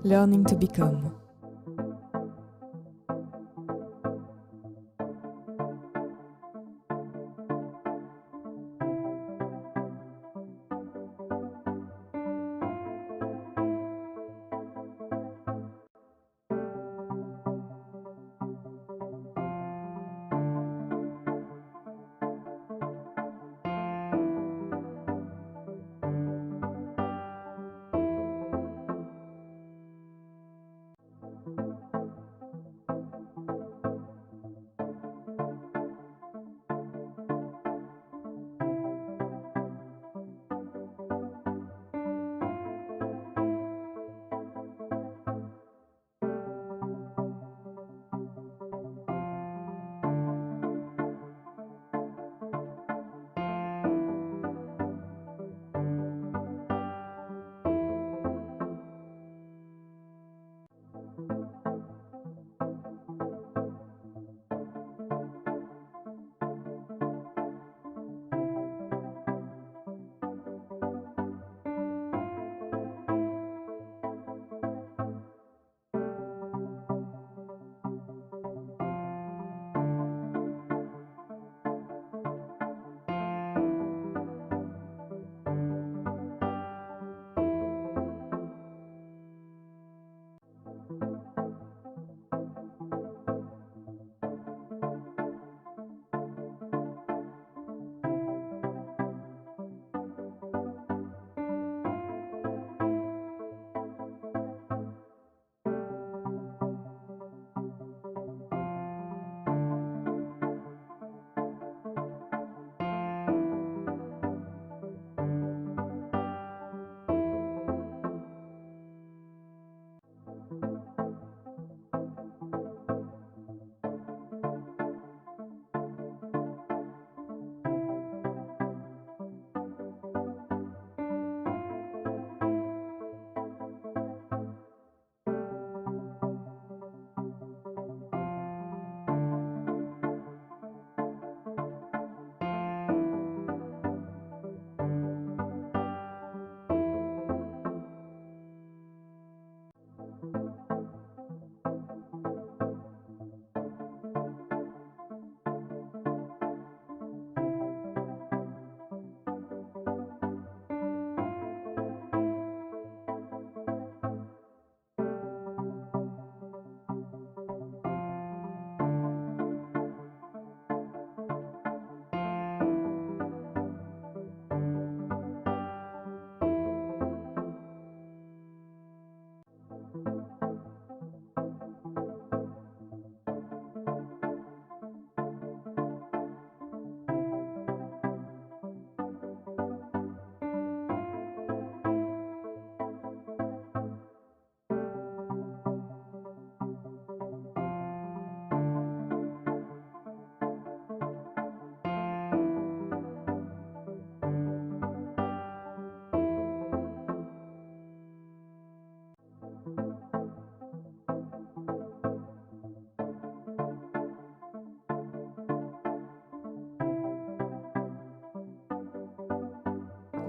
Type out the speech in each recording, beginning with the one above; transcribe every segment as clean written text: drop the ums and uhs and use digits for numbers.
Learning to become.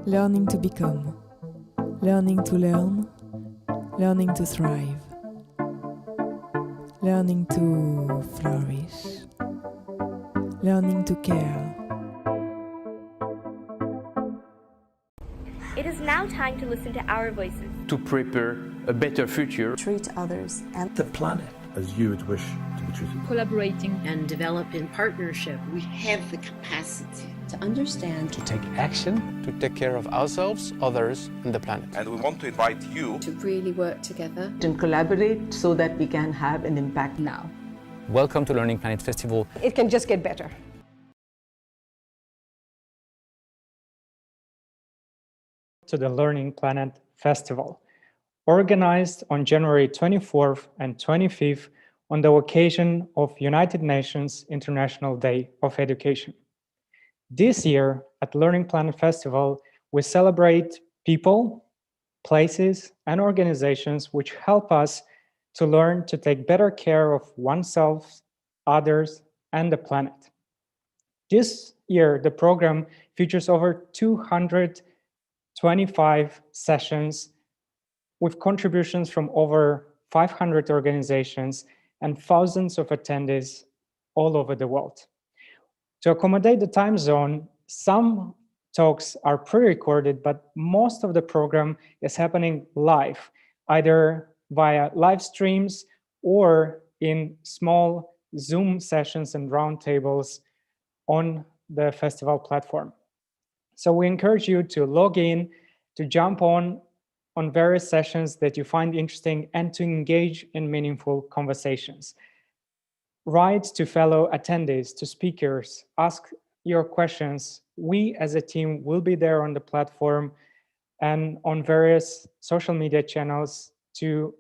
Learning to become. Learning to learn. Learning to thrive. Learning to flourish. Learning to care. It is now time to listen to our voices. To prepare a better future. Treat others and the planet as you would wish to be treated. Collaborating and develop in partnership. We have the capacity to understand, to take action, to take care of ourselves, others, and the planet. And we want to invite you to really work together and collaborate so that we can have an impact now. Welcome to Learning Planet Festival. It can just get better. To the Learning Planet Festival, organized on January 24th and 25th on the occasion of United Nations International Day of Education. This year at Learning Planet Festival, we celebrate people, places, and organizations which help us to learn to take better care of oneself, others, and the planet. This year, the program features over 225 sessions with contributions from over 500 organizations and thousands of attendees all over the world. To accommodate the time zone, some talks are pre-recorded, but most of the program is happening live, either via live streams or in small Zoom sessions and roundtables on the festival platform. So we encourage you to log in, to jump on various sessions that you find interesting, and to engage in meaningful conversations. Write to fellow attendees, to speakers, ask your questions. We as a team will be there on the platform and on various social media channels to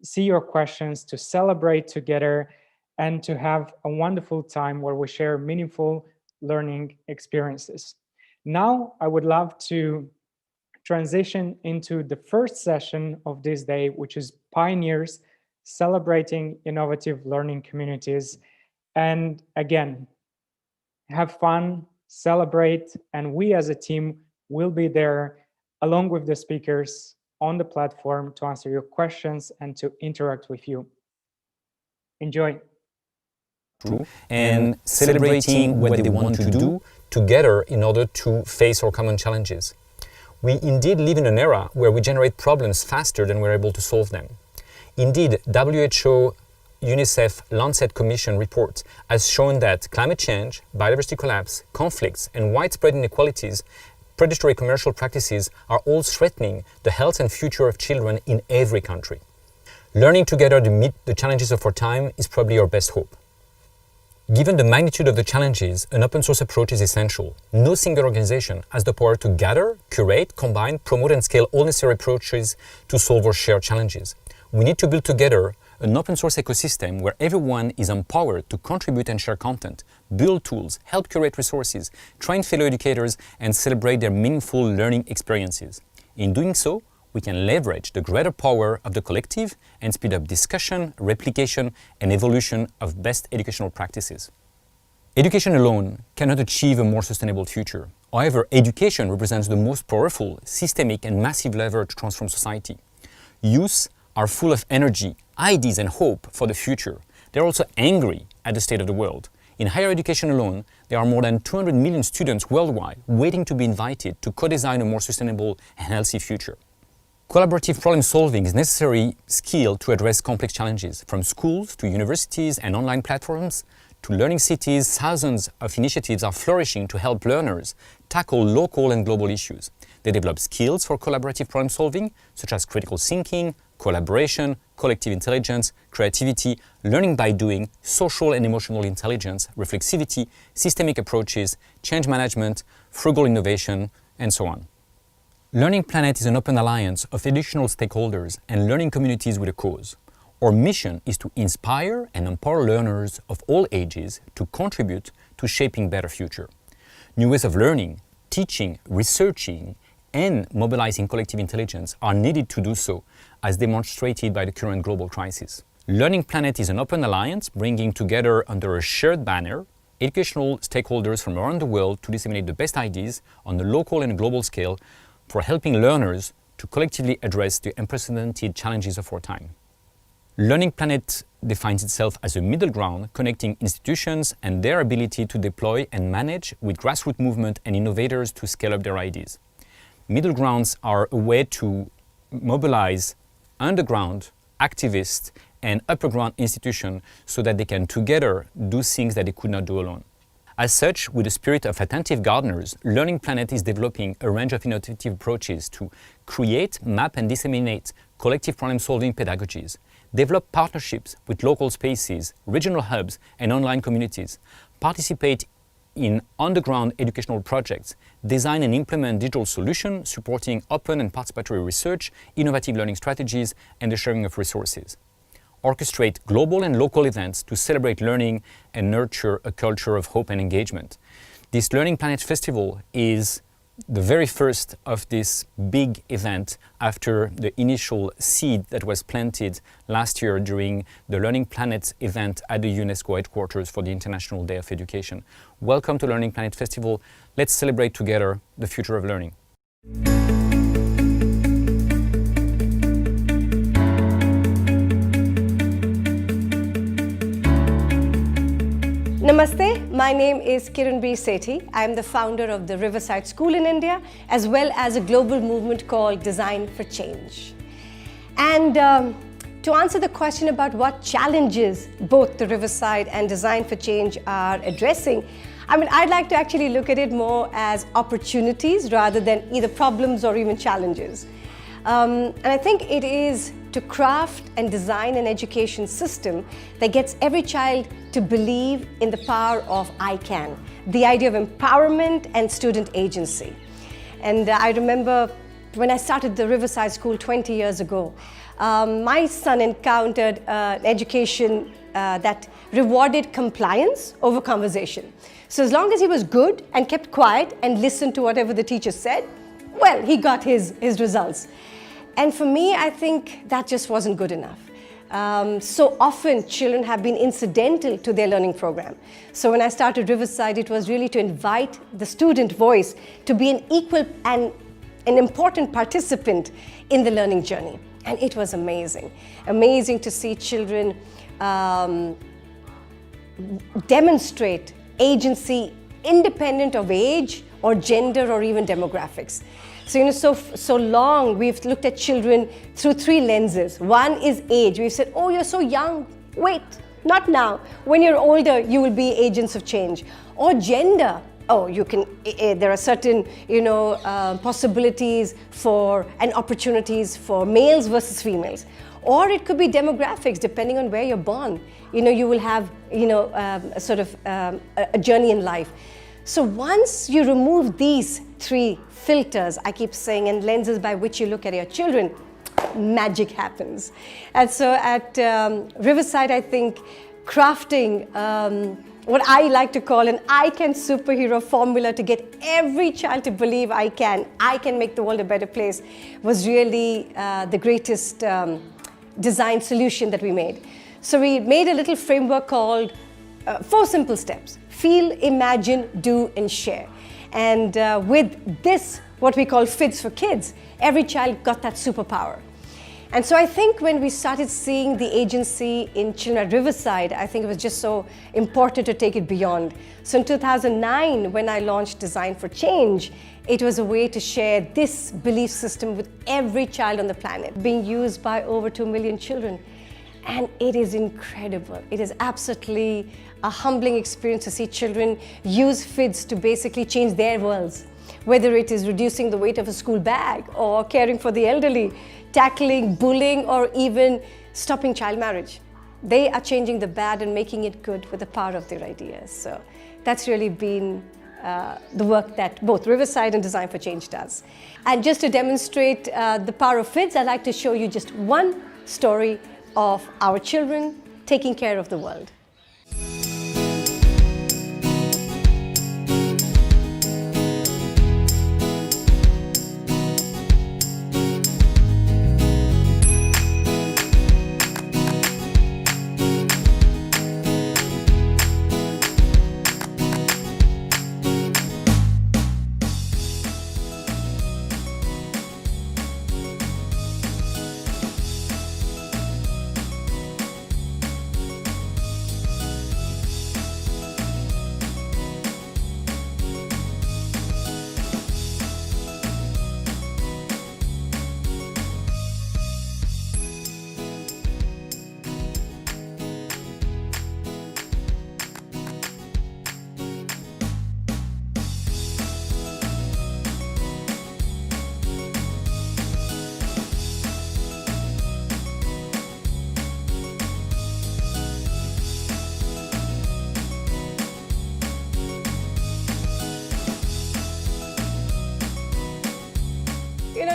see your questions, to celebrate together, and to have a wonderful time where we share meaningful learning experiences. Now, I would love to transition into the first session of this day, which is Pioneers Celebrating Innovative Learning Communities. And again, have fun, celebrate, and we as a team will be there along with the speakers on the platform to answer your questions and to interact with you. Enjoy. And celebrating what they want to do together in order to face our common challenges. We indeed live in an era where we generate problems faster than we're able to solve them. Indeed, WHO, UNICEF, Lancet Commission report has shown that climate change, biodiversity collapse, conflicts, and widespread inequalities, predatory commercial practices are all threatening the health and future of children in every country. Learning together to meet the challenges of our time is probably our best hope. Given the magnitude of the challenges, an open source approach is essential. No single organization has the power to gather, curate, combine, promote and scale all necessary approaches to solve our shared challenges. We need to build together an open source ecosystem where everyone is empowered to contribute and share content, build tools, help curate resources, train fellow educators, and celebrate their meaningful learning experiences. In doing so, we can leverage the greater power of the collective and speed up discussion, replication, and evolution of best educational practices. Education alone cannot achieve a more sustainable future. However, education represents the most powerful, systemic, and massive lever to transform society. Youth are full of energy, ideas, and hope for the future. They're also angry at the state of the world. In higher education alone, there are more than 200 million students worldwide waiting to be invited to co-design a more sustainable and healthy future. Collaborative problem solving is a necessary skill to address complex challenges. From schools to universities and online platforms to learning cities, thousands of initiatives are flourishing to help learners tackle local and global issues. They develop skills for collaborative problem solving, such as critical thinking, collaboration, collective intelligence, creativity, learning by doing, social and emotional intelligence, reflexivity, systemic approaches, change management, frugal innovation, and so on. Learning Planet is an open alliance of educational stakeholders and learning communities with a cause. Our mission is to inspire and empower learners of all ages to contribute to shaping a better future. New ways of learning, teaching, researching, and mobilizing collective intelligence are needed to do so, as demonstrated by the current global crisis. Learning Planet is an open alliance bringing together under a shared banner educational stakeholders from around the world to disseminate the best ideas on the local and global scale for helping learners to collectively address the unprecedented challenges of our time. Learning Planet defines itself as a middle ground connecting institutions and their ability to deploy and manage with grassroots movement and innovators to scale up their ideas. Middle grounds are a way to mobilize underground activists and upper ground institutions so that they can together do things that they could not do alone. As such, with the spirit of attentive gardeners, Learning Planet is developing a range of innovative approaches to create, map and disseminate collective problem-solving pedagogies, develop partnerships with local spaces, regional hubs and online communities, participate in underground educational projects, design and implement digital solutions supporting open and participatory research, innovative learning strategies and the sharing of resources. Orchestrate global and local events to celebrate learning and nurture a culture of hope and engagement. This Learning Planet Festival is the very first of this big event after the initial seed that was planted last year during the Learning Planet event at the UNESCO headquarters for the International Day of Education. Welcome to Learning Planet Festival. Let's celebrate together the future of learning. Namaste, my name is Kiranbir Sethi. I am the founder of the Riverside School in India, as well as a global movement called Design for Change. And to answer the question about what challenges both the Riverside and Design for Change are addressing, I'd like to actually look at it more as opportunities rather than either problems or even challenges. And I think it is to craft and design an education system that gets every child to believe in the power of I can, the idea of empowerment and student agency. And I remember when I started the Riverside School 20 years ago, my son encountered an education that rewarded compliance over conversation. So as long as he was good and kept quiet and listened to whatever the teacher said, well, he got his results. And for me, I think that just wasn't good enough. So often children have been incidental to their learning program. So when I started Riverside, it was really to invite the student voice to be an equal and an important participant in the learning journey. And it was amazing. Amazing to see children demonstrate agency independent of age or gender or even demographics. So, so long we've looked at children through three lenses. One is age. We've said, oh, you're so young. Wait, not now. When you're older, you will be agents of change. Or gender. Oh, you can. There are certain, possibilities for and opportunities for males versus females. Or it could be demographics, depending on where you're born. You will have, a journey in life. So once you remove these three filters, I keep saying, and lenses by which you look at your children, magic happens. And so at Riverside, I think crafting what I like to call an I can superhero formula to get every child to believe I can make the world a better place was really the greatest design solution that we made. So we made a little framework called 4 simple steps: feel, imagine, do, and share. And with this, what we call FIDS for kids, every child got that superpower. And so I think when we started seeing the agency in children at Riverside, I think it was just so important to take it beyond. So in 2009, when I launched Design for Change, it was a way to share this belief system with every child on the planet, being used by over 2 million children. And it is incredible. It is absolutely a humbling experience to see children use FIDS to basically change their worlds. Whether it is reducing the weight of a school bag or caring for the elderly, tackling bullying, or even stopping child marriage. They are changing the bad and making it good with the power of their ideas. So that's really been the work that both Riverside and Design for Change does. And just to demonstrate the power of FIDS, I'd like to show you just one story of our children taking care of the world.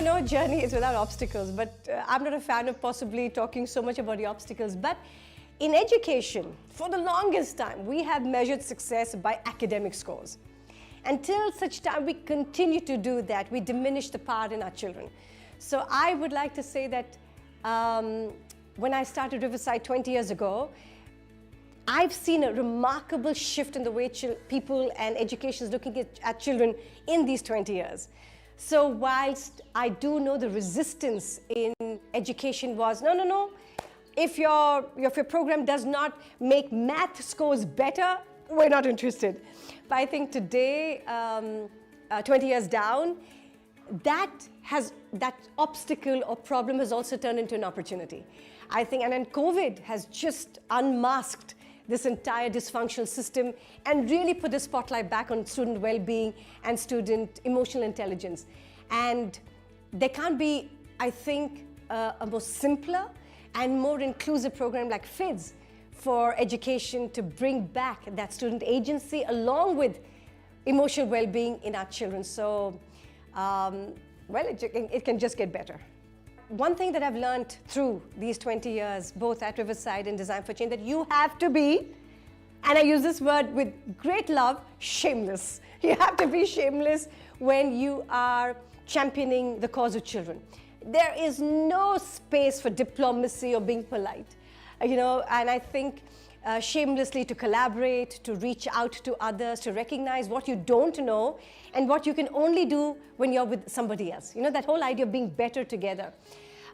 No journey is without obstacles, but I'm not a fan of possibly talking so much about the obstacles. But in education, for the longest time, we have measured success by academic scores. Until such time we continue to do that, we diminish the power in our children. So I would like to say that when I started Riverside 20 years ago, I've seen a remarkable shift in the way people and education is looking at children in these 20 years. So whilst I do know the resistance in education was, no, if your program does not make math scores better, we're not interested. But I think today, 20 years down, that obstacle or problem has also turned into an opportunity. I think, and then COVID has just unmasked this entire dysfunctional system and really put the spotlight back on student well-being and student emotional intelligence. And there can't be, I think, a more simpler and more inclusive program like FIDS for education to bring back that student agency along with emotional well-being in our children. So, well, it can just get better. One thing that I've learned through these 20 years, both at Riverside and Design for Change, that you have to be, and I use this word with great love, shameless. You have to be shameless when you are championing the cause of children. There is no space for diplomacy or being polite, and I think shamelessly to collaborate, to reach out to others, to recognize what you don't know and what you can only do when you're with somebody else. That whole idea of being better together.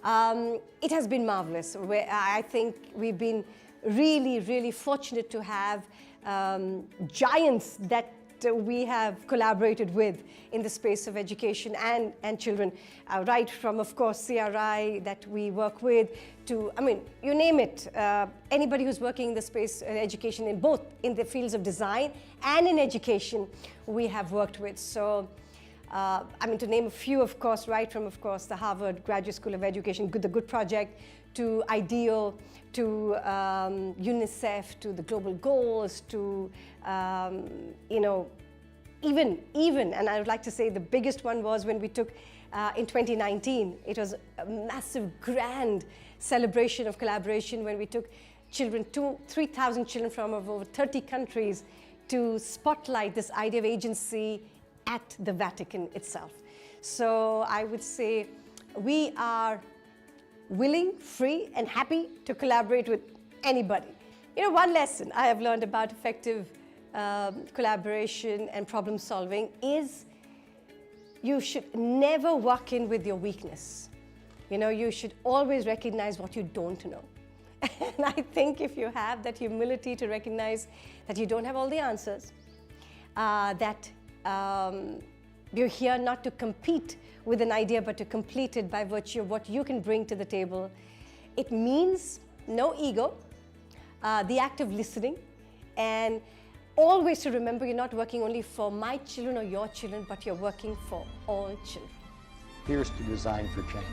It has been marvelous. I think we've been really, really fortunate to have giants that we have collaborated with in the space of education and children, right from, of course, CRI that we work with to, you name it, anybody who's working in the space of education in both in the fields of design and in education we have worked with. So, to name a few, of course, right from, of course, the Harvard Graduate School of Education, the Good Project, to IDEAL, to UNICEF, to the Global Goals, to, even, and I would like to say the biggest one was when we took, in 2019, it was a massive, grand celebration of collaboration when we took children, 3,000 children from over 30 countries to spotlight this idea of agency at the Vatican itself. So I would say we are willing, free, and happy to collaborate with anybody. One lesson I have learned about effective collaboration and problem solving is you should never walk in with your weakness. You should always recognize what you don't know. And I think if you have that humility to recognize that you don't have all the answers, that you're here not to compete with an idea, but to complete it by virtue of what you can bring to the table. It means no ego, the act of listening, and always to remember you're not working only for my children or your children, but you're working for all children. Here's to Design for Change.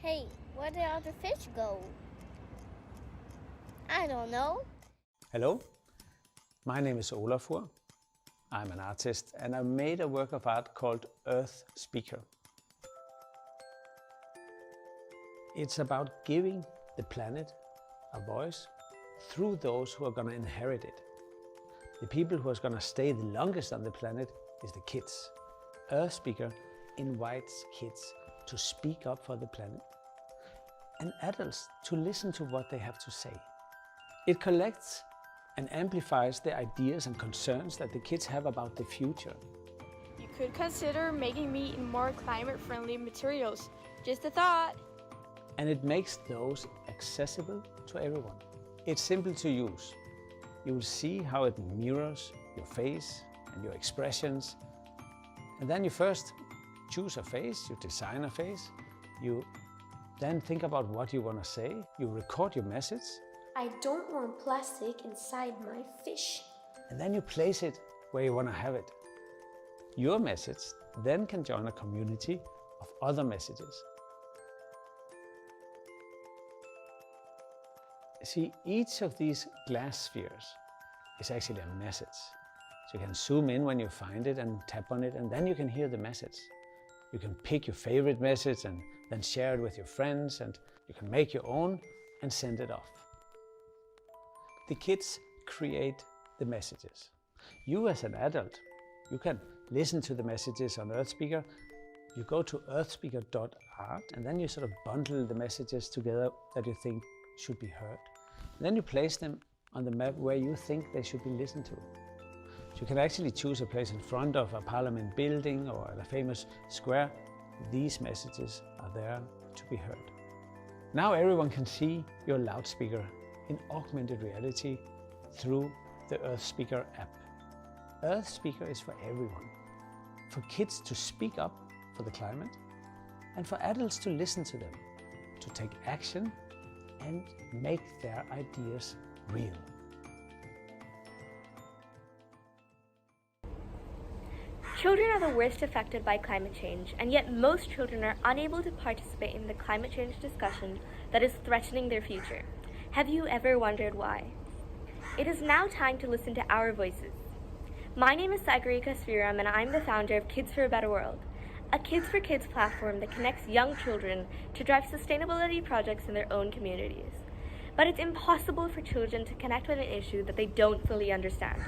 Hey, where did all the fish go? I don't know. Hello, my name is Olafur. I'm an artist and I made a work of art called Earth Speaker. It's about giving the planet a voice through those who are going to inherit it. The people who are going to stay the longest on the planet is the kids. Earth Speaker invites kids to speak up for the planet and adults to listen to what they have to say. It collects and amplifies the ideas and concerns that the kids have about the future. You could consider making meat in more climate-friendly materials. Just a thought. And it makes those accessible to everyone. It's simple to use. You will see how it mirrors your face and your expressions. And then you first choose a face, you design a face, you then think about what you want to say, you record your message. I don't want plastic inside my fish. And then you place it where you want to have it. Your message then can join a community of other messages. See, each of these glass spheres is actually a message. So you can zoom in when you find it and tap on it, and then you can hear the message. You can pick your favorite message and then share it with your friends, and you can make your own and send it off. The kids create the messages. You as an adult, you can listen to the messages on Earthspeaker. You go to earthspeaker.art and then you sort of bundle the messages together that you think should be heard. And then you place them on the map where you think they should be listened to. So you can actually choose a place in front of a parliament building or at a famous square. These messages are there to be heard. Now everyone can see your loudspeaker in augmented reality through the Earthspeaker app. Earthspeaker is for everyone. For kids to speak up for the climate and for adults to listen to them, to take action and make their ideas real. Children are the worst affected by climate change, and yet most children are unable to participate in the climate change discussion that is threatening their future. Have you ever wondered why? It is now time to listen to our voices. My name is Sagarika Sriram, and I'm the founder of Kids for a Better World, a Kids for Kids platform that connects young children to drive sustainability projects in their own communities. But it's impossible for children to connect with an issue that they don't fully understand.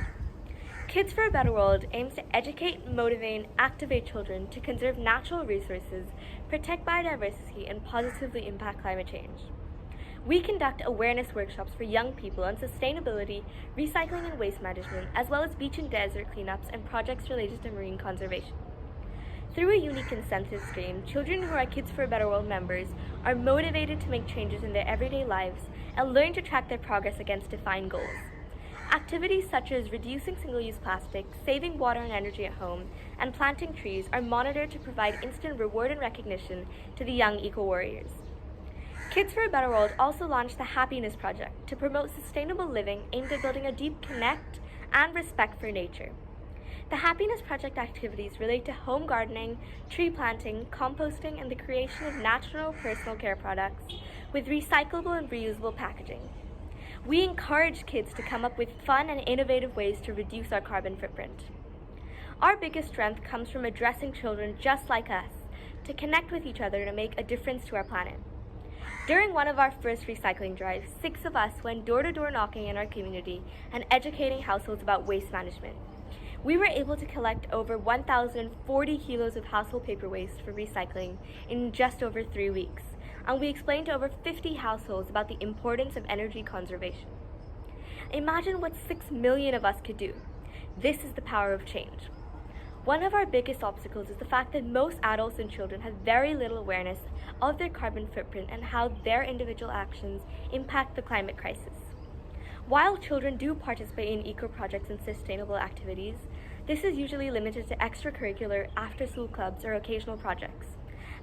Kids for a Better World aims to educate, motivate, and activate children to conserve natural resources, protect biodiversity, and positively impact climate change. We conduct awareness workshops for young people on sustainability, recycling and waste management, as well as beach and desert cleanups and projects related to marine conservation. Through a unique incentive stream, children who are Kids for a Better World members are motivated to make changes in their everyday lives and learn to track their progress against defined goals. Activities such as reducing single-use plastic, saving water and energy at home, and planting trees are monitored to provide instant reward and recognition to the young eco-warriors. Kids for a Better World also launched the Happiness Project to promote sustainable living aimed at building a deep connect and respect for nature. The Happiness Project activities relate to home gardening, tree planting, composting, and the creation of natural personal care products with recyclable and reusable packaging. We encourage kids to come up with fun and innovative ways to reduce our carbon footprint. Our biggest strength comes from addressing children just like us to connect with each other to make a difference to our planet. During one of our first recycling drives, 6 of us went door-to-door knocking in our community and educating households about waste management. We were able to collect over 1,040 kilos of household paper waste for recycling in just over 3 weeks, and we explained to over 50 households about the importance of energy conservation. Imagine what 6 million of us could do. This is the power of change. One of our biggest obstacles is the fact that most adults and children have very little awareness of their carbon footprint and how their individual actions impact the climate crisis. While children do participate in eco-projects and sustainable activities, this is usually limited to extracurricular, after-school clubs, or occasional projects.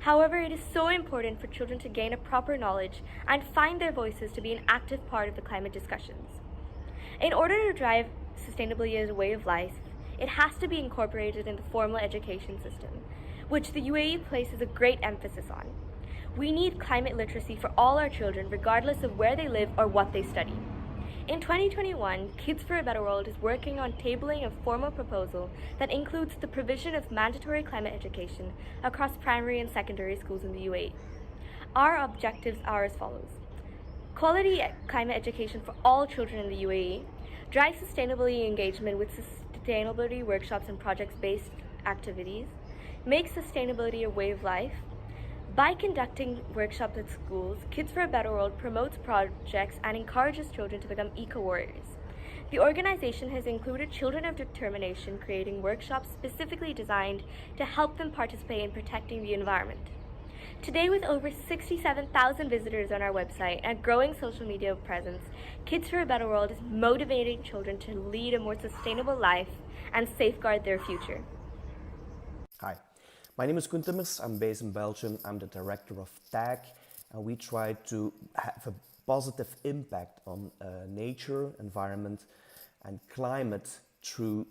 However, it is so important for children to gain a proper knowledge and find their voices to be an active part of the climate discussions. In order to drive sustainability as a way of life, it has to be incorporated in the formal education system, which the UAE places a great emphasis on. We need climate literacy for all our children, regardless of where they live or what they study. In 2021, Kids for a Better World is working on tabling a formal proposal that includes the provision of mandatory climate education across primary and secondary schools in the UAE. Our objectives are as follows: quality climate education for all children in the UAE, drive sustainability engagement with sustainability workshops and projects-based activities, make sustainability a way of life. By conducting workshops at schools, Kids for a Better World promotes projects and encourages children to become eco-warriors. The organization has included Children of Determination, creating workshops specifically designed to help them participate in protecting the environment. Today, with over 67,000 visitors on our website and a growing social media presence, Kids for a Better World is motivating children to lead a more sustainable life and safeguard their future. Hi, my name is Koen Timmers. I'm based in Belgium. I'm the director of TAG, and we try to have a positive impact on nature, environment, and climate through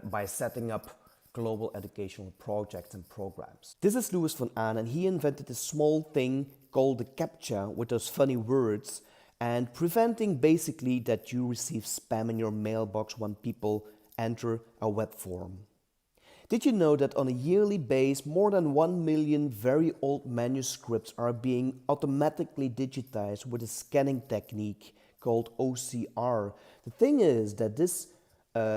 by setting up global educational projects and programs. This is Louis van Aan, and he invented a small thing called the CAPTCHA with those funny words, and preventing basically that you receive spam in your mailbox when people enter a web form. Did you know that on a yearly basis, more than 1 million very old manuscripts are being automatically digitized with a scanning technique called OCR? The thing is that this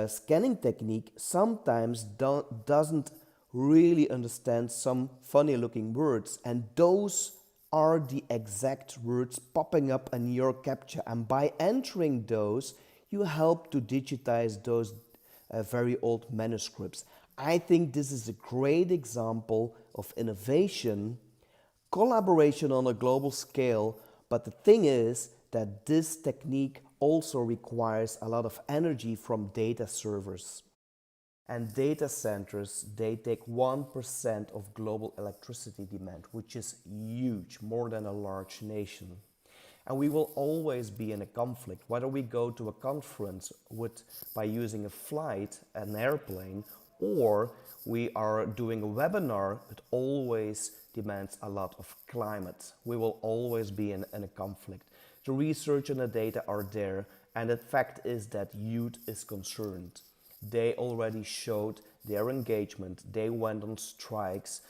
scanning technique sometimes doesn't really understand some funny looking words, and those are the exact words popping up in your CAPTCHA, and by entering those you help to digitize those very old manuscripts. I think this is a great example of innovation, collaboration on a global scale, but the thing is that this technique also requires a lot of energy from data servers. And data centers, they take 1% of global electricity demand, which is huge, more than a large nation. And we will always be in a conflict, whether we go to a conference by using a flight, an airplane, or we are doing a webinar. It always demands a lot of climate. We will always be in a conflict. The research and the data are there, and the fact is that youth is concerned. They already showed their engagement, they went on strikes,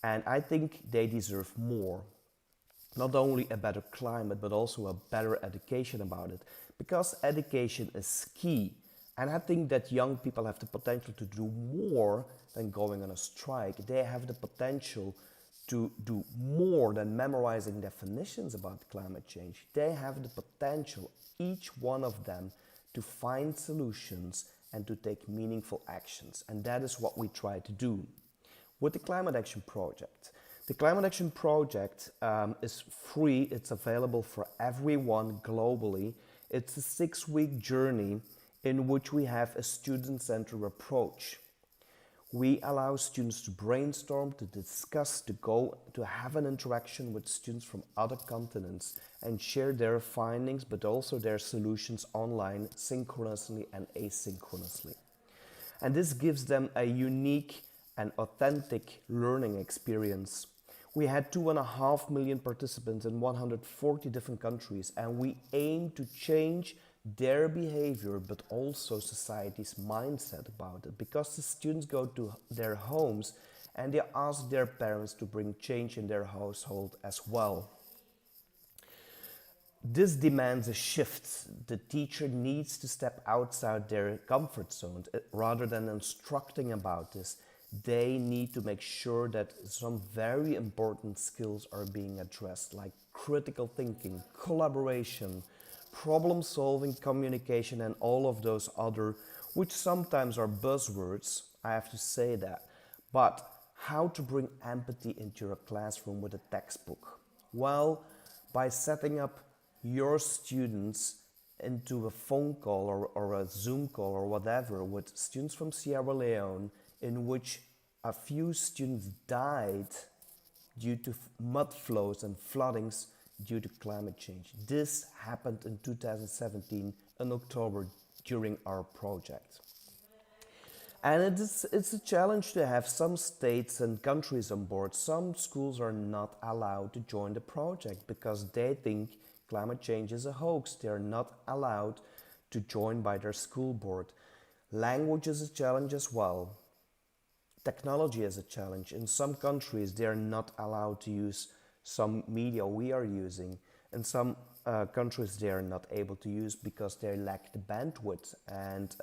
and I think they deserve more. Not only a better climate, but also a better education about it, because education is key. And I think that young people have the potential to do more than going on a strike. They have the potential to do more than memorizing definitions about climate change. They have the potential, each one of them, to find solutions and to take meaningful actions. And that is what we try to do with the Climate Action Project. The Climate Action Project is free. It's available for everyone globally. It's a 6-week journey in which we have a student-centered approach. We allow students to brainstorm, to discuss, to have an interaction with students from other continents and share their findings, but also their solutions online, synchronously and asynchronously. And this gives them a unique and authentic learning experience. We had 2.5 million participants in 140 different countries, and we aim to change their behavior, but also society's mindset about it, because the students go to their homes and they ask their parents to bring change in their household as well. This demands a shift. The teacher needs to step outside their comfort zone. Rather than instructing about this, they need to make sure that some very important skills are being addressed, like critical thinking, collaboration, problem solving, communication, and all of those other, which sometimes are buzzwords, I have to say that. But how to bring empathy into your classroom with a textbook? Well, by setting up your students into a phone call or a Zoom call or whatever with students from Sierra Leone, in which a few students died due to mud flows and floodings due to climate change. This happened in 2017 in October during our project. And it's a challenge to have some states and countries on board. Some schools are not allowed to join the project because they think climate change is a hoax. They are not allowed to join by their school board. Language is a challenge as well. Technology is a challenge. In some countries, they are not allowed to use some media we are using. In some countries, they are not able to use because they lack the bandwidth and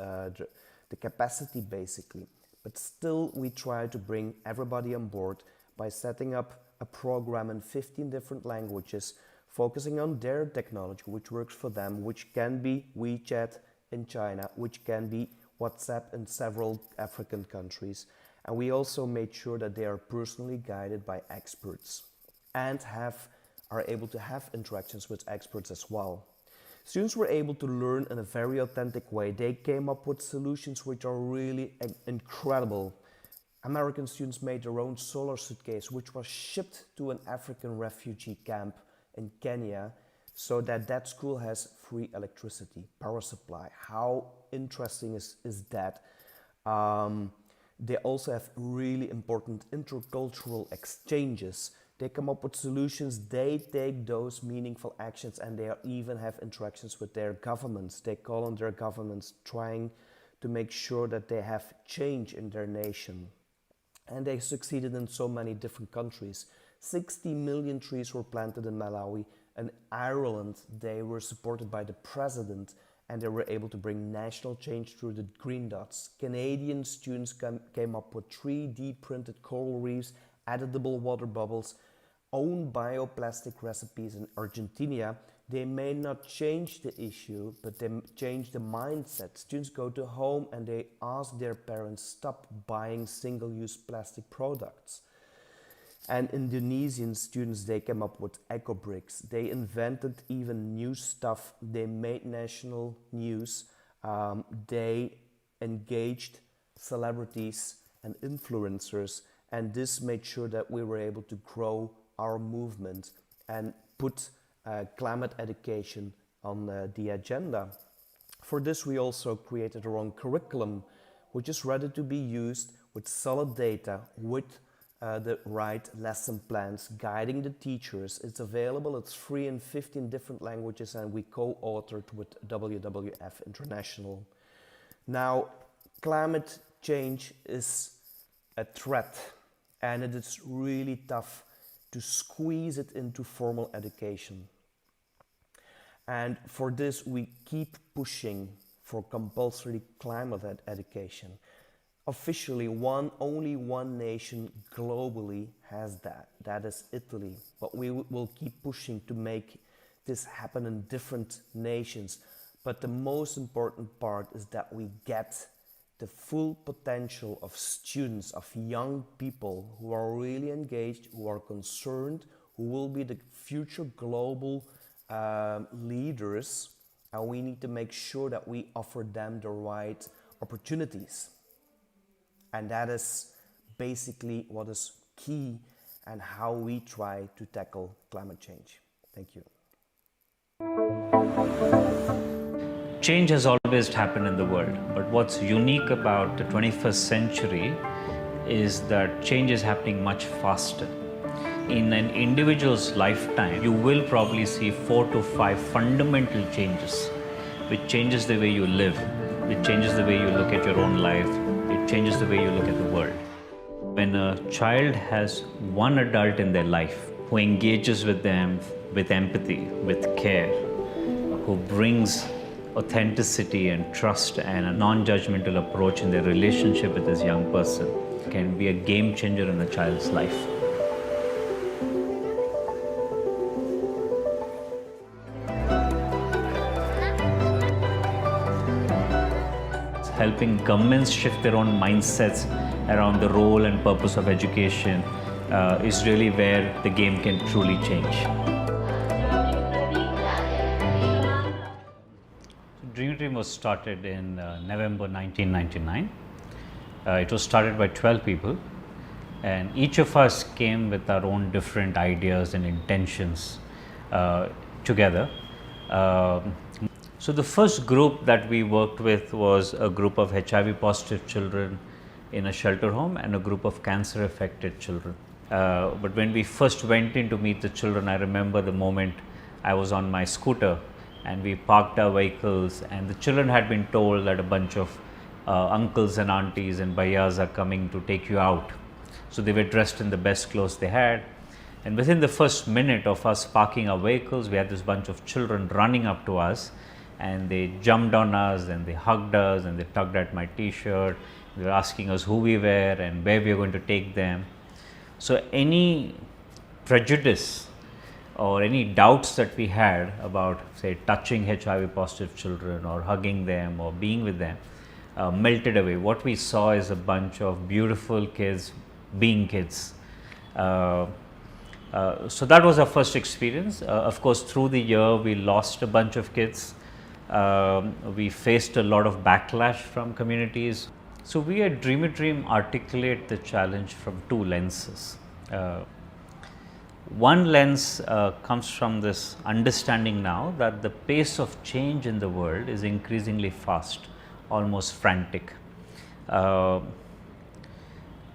the capacity, basically. But still, we try to bring everybody on board by setting up a program in 15 different languages, focusing on their technology, which works for them, which can be WeChat, in China, which can be WhatsApp in several African countries. And we also made sure that they are personally guided by experts and are able to have interactions with experts as well. Students were able to learn in a very authentic way. They came up with solutions which are really incredible. American students made their own solar suitcase, which was shipped to an African refugee camp in Kenya, so that school has free electricity, power supply. How interesting is that? They also have really important intercultural exchanges. They come up with solutions, they take those meaningful actions, and they even have interactions with their governments. They call on their governments, trying to make sure that they have change in their nation. And they succeeded in so many different countries. 60 million trees were planted in Malawi. In Ireland, they were supported by the president, and they were able to bring national change through the green dots. Canadian students came up with 3D printed coral reefs, edible water bubbles, own bioplastic recipes in Argentina. They may not change the issue, but they change the mindset. Students go to home and they ask their parents, stop buying single-use plastic products. And Indonesian students, they came up with eco bricks. They invented even new stuff. They made national news. They engaged celebrities and influencers, and this made sure that we were able to grow our movement and put climate education on the agenda. For this, we also created our own curriculum, which is ready to be used with solid data, with the right lesson plans, guiding the teachers. It's available, it's free in 15 different languages, and we co-authored with WWF International. Now, climate change is a threat, and it is really tough to squeeze it into formal education. And for this, we keep pushing for compulsory climate education. Officially, only one nation globally has that. That is Italy. But we will keep pushing to make this happen in different nations. But the most important part is that we get the full potential of students, of young people who are really engaged, who are concerned, who will be the future global leaders. And we need to make sure that we offer them the right opportunities. And that is basically what is key and how we try to tackle climate change. Thank you. Change has always happened in the world, but what's unique about the 21st century is that change is happening much faster. In an individual's lifetime, you will probably see 4 to 5 fundamental changes, which changes the way you live, which changes the way you look at your own life, it changes the way you look at the world. When a child has one adult in their life who engages with them with empathy, with care, who brings authenticity and trust and a non-judgmental approach in their relationship with this young person, can be a game changer in a child's life. Helping governments shift their own mindsets around the role and purpose of education is really where the game can truly change. Dream Team was started in November 1999. It was started by 12 people, and each of us came with our own different ideas and intentions together. So the first group that we worked with was a group of HIV positive children in a shelter home and a group of cancer affected children. But when we first went in to meet the children, I remember the moment I was on my scooter and we parked our vehicles, and the children had been told that a bunch of uncles and aunties and bhaiyas are coming to take you out. So they were dressed in the best clothes they had, and within the first minute of us parking our vehicles, we had this bunch of children running up to us, and they jumped on us and they hugged us and they tugged at my t-shirt. They were asking us who we were and where we were going to take them. So any prejudice or any doubts that we had about, say, touching HIV positive children or hugging them or being with them, melted away. What we saw is a bunch of beautiful kids being kids. So that was our first experience. Of course, through the year we lost a bunch of kids. We faced a lot of backlash from communities. So we at Dream a Dream articulate the challenge from two lenses. One lens comes from this understanding now that the pace of change in the world is increasingly fast, almost frantic.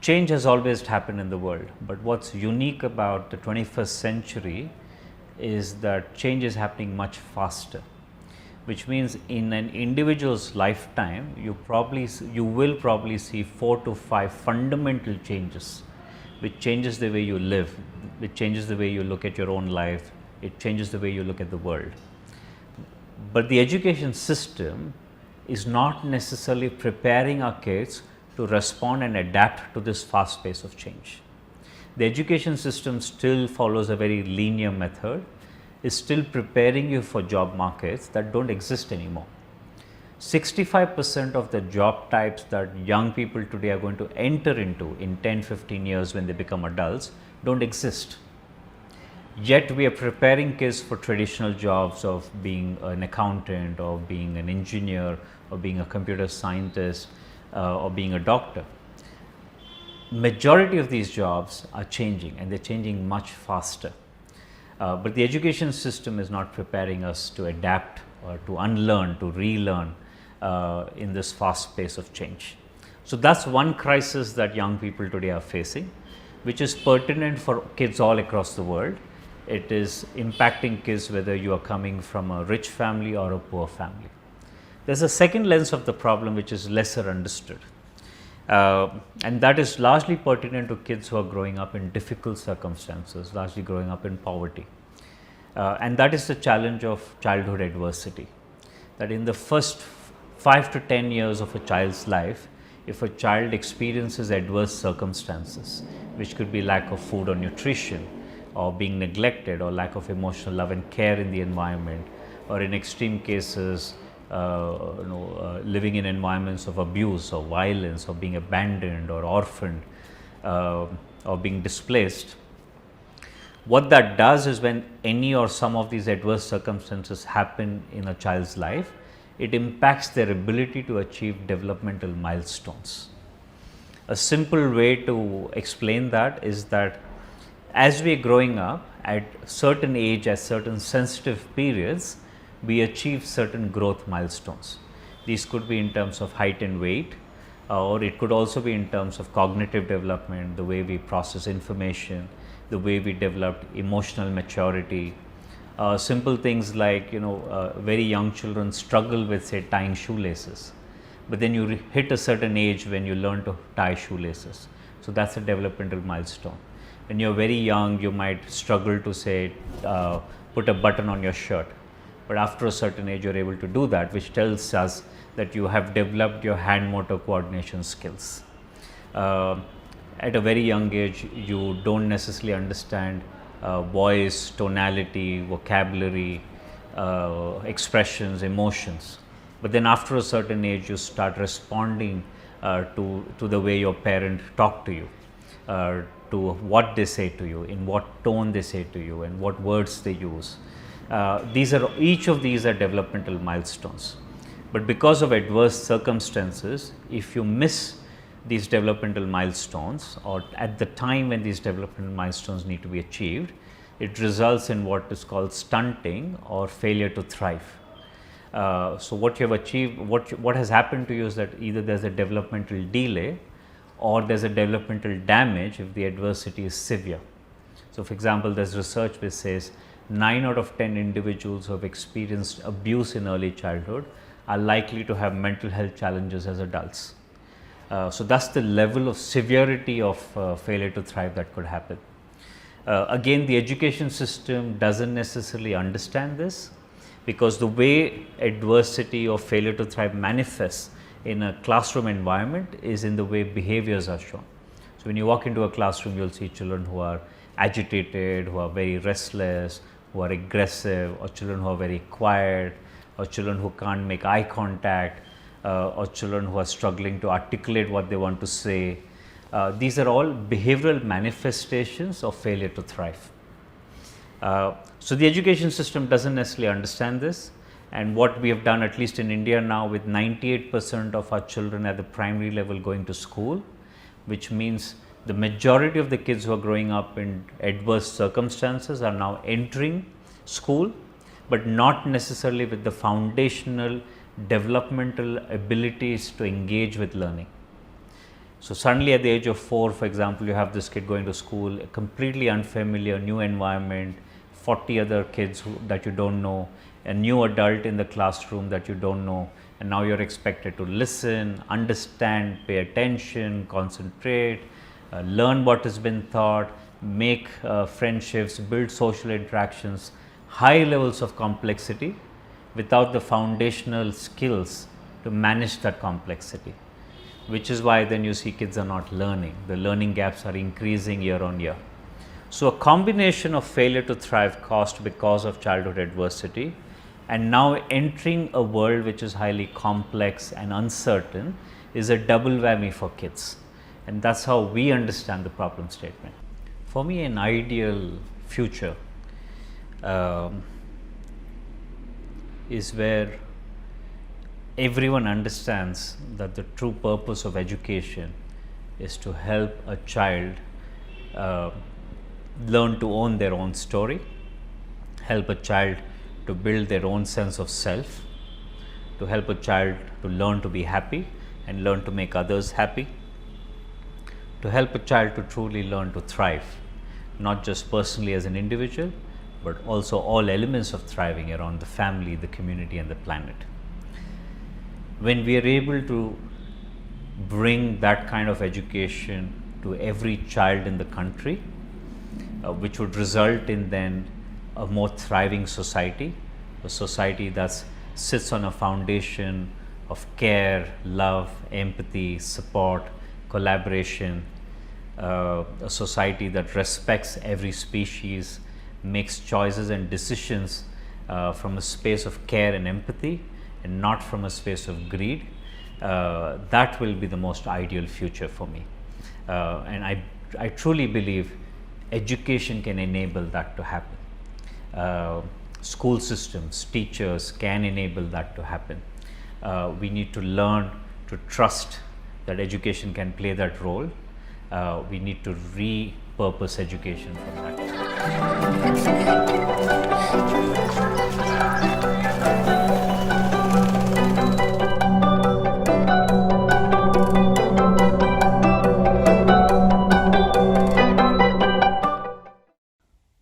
Change has always happened in the world, but what's unique about the 21st century is that change is happening much faster, which means in an individual's lifetime, you will probably see 4 to 5 fundamental changes, which changes the way you live, which changes the way you look at your own life, it changes the way you look at the world. But the education system is not necessarily preparing our kids to respond and adapt to this fast pace of change. The education system still follows a very linear method, is still preparing you for job markets that don't exist anymore. 65% of the job types that young people today are going to enter into in 10-15 years when they become adults don't exist. Yet we are preparing kids for traditional jobs of being an accountant or being an engineer or being a computer scientist or being a doctor. Majority of these jobs are changing, and they're changing much faster. But the education system is not preparing us to adapt or to unlearn, to relearn in this fast pace of change. So that's one crisis that young people today are facing, which is pertinent for kids all across the world. It is impacting kids whether you are coming from a rich family or a poor family. There's a second lens of the problem which is lesser understood, and that is largely pertinent to kids who are growing up in difficult circumstances, largely growing up in poverty. And that is the challenge of childhood adversity, that in the first 5 to 10 years of a child's life, if a child experiences adverse circumstances, which could be lack of food or nutrition, or being neglected, or lack of emotional love and care in the environment, or in extreme cases living in environments of abuse or violence, or being abandoned or orphaned, or being displaced. What that does is, when any or some of these adverse circumstances happen in a child's life, it impacts their ability to achieve developmental milestones. A simple way to explain that is that as we are growing up at certain age, at certain sensitive periods, we achieve certain growth milestones. These could be in terms of height and weight, or it could also be in terms of cognitive development, the way we process information, the way we develop emotional maturity. Simple things like, very young children struggle with, say, tying shoelaces, but then you hit a certain age when you learn to tie shoelaces. So that's a developmental milestone. When you're very young, you might struggle to, say, put a button on your shirt, but after a certain age you're able to do that, which tells us that you have developed your hand motor coordination skills. At a very young age, you don't necessarily understand voice, tonality, vocabulary, expressions, emotions, but then after a certain age you start responding to the way your parent talk to you, to what they say to you, in what tone they say to you, and what words they use. Each of these are developmental milestones. But because of adverse circumstances, if you miss these developmental milestones, or at the time when these developmental milestones need to be achieved, it results in what is called stunting or failure to thrive. So what you have achieved, what has happened to you is that either there's a developmental delay or there's a developmental damage if the adversity is severe. So for example, there's research which says 9 out of 10 individuals who have experienced abuse in early childhood are likely to have mental health challenges as adults. So that's the level of severity of failure to thrive that could happen. Again, the education system doesn't necessarily understand this, because the way adversity or failure to thrive manifests in a classroom environment is in the way behaviors are shown. So when you walk into a classroom, you'll see children who are agitated, who are very restless, who are aggressive, or children who are very quiet, or children who can't make eye contact, or children who are struggling to articulate what they want to say. These are all behavioral manifestations of failure to thrive. So the education system doesn't necessarily understand this, and what we have done, at least in India now, with 98% of our children at the primary level going to school, which means the majority of the kids who are growing up in adverse circumstances are now entering school, but not necessarily with the foundational developmental abilities to engage with learning. So suddenly at the age of 4, for example, you have this kid going to school, a completely unfamiliar new environment, 40 other kids that you don't know, a new adult in the classroom that you don't know, and now you're expected to listen, understand, pay attention, concentrate, learn what has been taught, make friendships, build social interactions, high levels of complexity without the foundational skills to manage that complexity, which is why then you see kids are not learning. The learning gaps are increasing year on year. So a combination of failure to thrive caused because of childhood adversity, and now entering a world which is highly complex and uncertain is a double whammy for kids. And that's how we understand the problem statement. For me, an ideal future is where everyone understands that the true purpose of education is to help a child learn to own their own story, help a child to build their own sense of self, to help a child to learn to be happy and learn to make others happy, to help a child to truly learn to thrive, not just personally as an individual, but also all elements of thriving around the family, the community, and the planet. When we are able to bring that kind of education to every child in the country, which would result in then a more thriving society, a society that sits on a foundation of care, love, empathy, support, collaboration, a society that respects every species, makes choices and decisions from a space of care and empathy and not from a space of greed, that will be the most ideal future for me. And I truly believe education can enable that to happen. School systems, teachers can enable that to happen. We need to learn to trust that education can play that role. We need to repurpose education from that.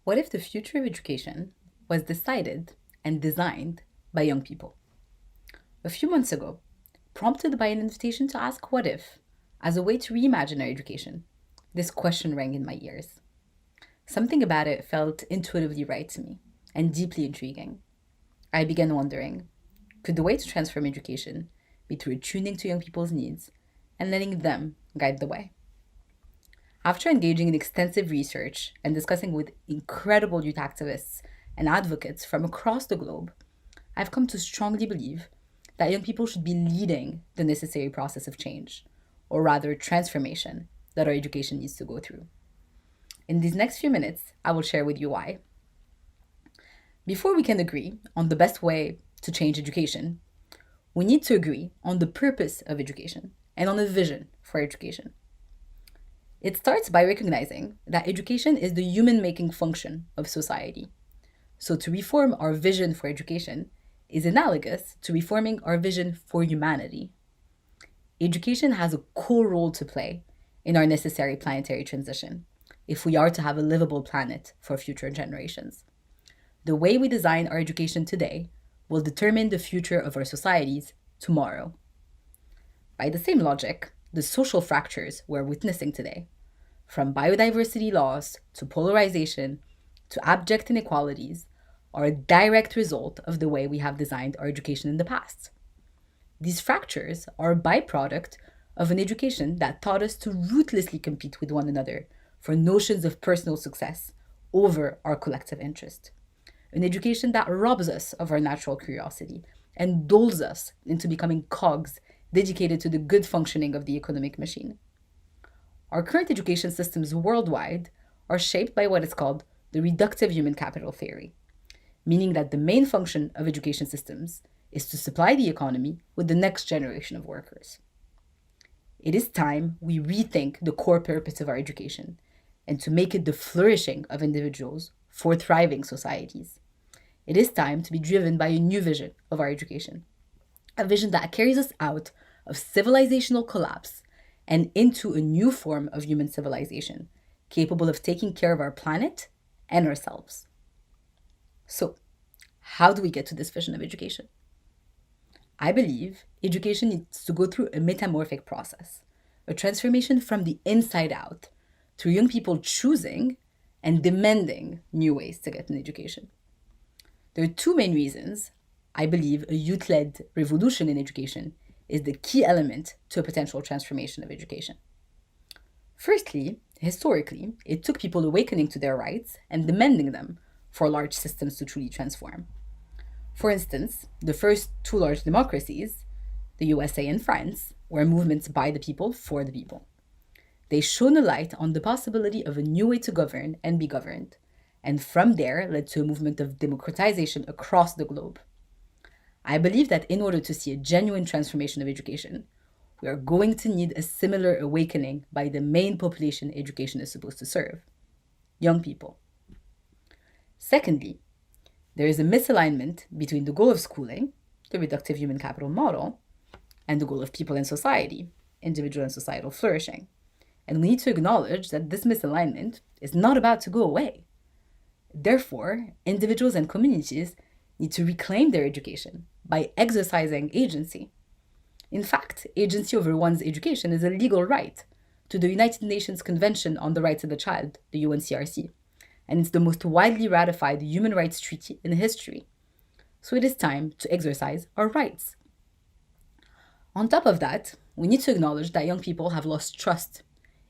What if the future of education was decided and designed by young people? A few months ago, prompted by an invitation to ask what if as a way to reimagine our education, this question rang in my ears. Something about it felt intuitively right to me and deeply intriguing. I began wondering, could the way to transform education be through attuning to young people's needs and letting them guide the way? After engaging in extensive research and discussing with incredible youth activists and advocates from across the globe, I've come to strongly believe that young people should be leading the necessary process of change, or rather transformation, that our education needs to go through. In these next few minutes, I will share with you why. Before we can agree on the best way to change education, we need to agree on the purpose of education and on a vision for education. It starts by recognizing that education is the human-making function of society. So to reform our vision for education is analogous to reforming our vision for humanity. Education has a core role to play in our necessary planetary transition if we are to have a livable planet for future generations. The way we design our education today will determine the future of our societies tomorrow. By the same logic, the social fractures we're witnessing today, from biodiversity loss to polarization to abject inequalities, are a direct result of the way we have designed our education in the past. These fractures are a byproduct of an education that taught us to ruthlessly compete with one another for notions of personal success over our collective interest. an education that robs us of our natural curiosity and dulls us into becoming cogs dedicated to the good functioning of the economic machine. Our current education systems worldwide are shaped by what is called the reductive human capital theory, meaning that the main function of education systems is to supply the economy with the next generation of workers. It is time we rethink the core purpose of our education and to make it the flourishing of individuals for thriving societies. It is time to be driven by a new vision of our education, a vision that carries us out of civilizational collapse and into a new form of human civilization, capable of taking care of our planet and ourselves. So, how do we get to this vision of education? I believe education needs to go through a metamorphic process, a transformation from the inside out, through young people choosing and demanding new ways to get an education. There are two main reasons I believe a youth-led revolution in education is the key element to a potential transformation of education. Firstly, historically, it took people awakening to their rights and demanding them for large systems to truly transform. For instance, the first two large democracies, the USA and France, were movements by the people for the people. They shone a light on the possibility of a new way to govern and be governed, and from there led to a movement of democratization across the globe. I believe that in order to see a genuine transformation of education, we are going to need a similar awakening by the main population education is supposed to serve, young people. Secondly, there is a misalignment between the goal of schooling, the reductive human capital model, and the goal of people and society, individual and societal flourishing. And we need to acknowledge that this misalignment is not about to go away. Therefore, individuals and communities need to reclaim their education by exercising agency. In fact, agency over one's education is a legal right to the United Nations Convention on the Rights of the Child, the UNCRC, and it's the most widely ratified human rights treaty in history. So it is time to exercise our rights. On top of that, we need to acknowledge that young people have lost trust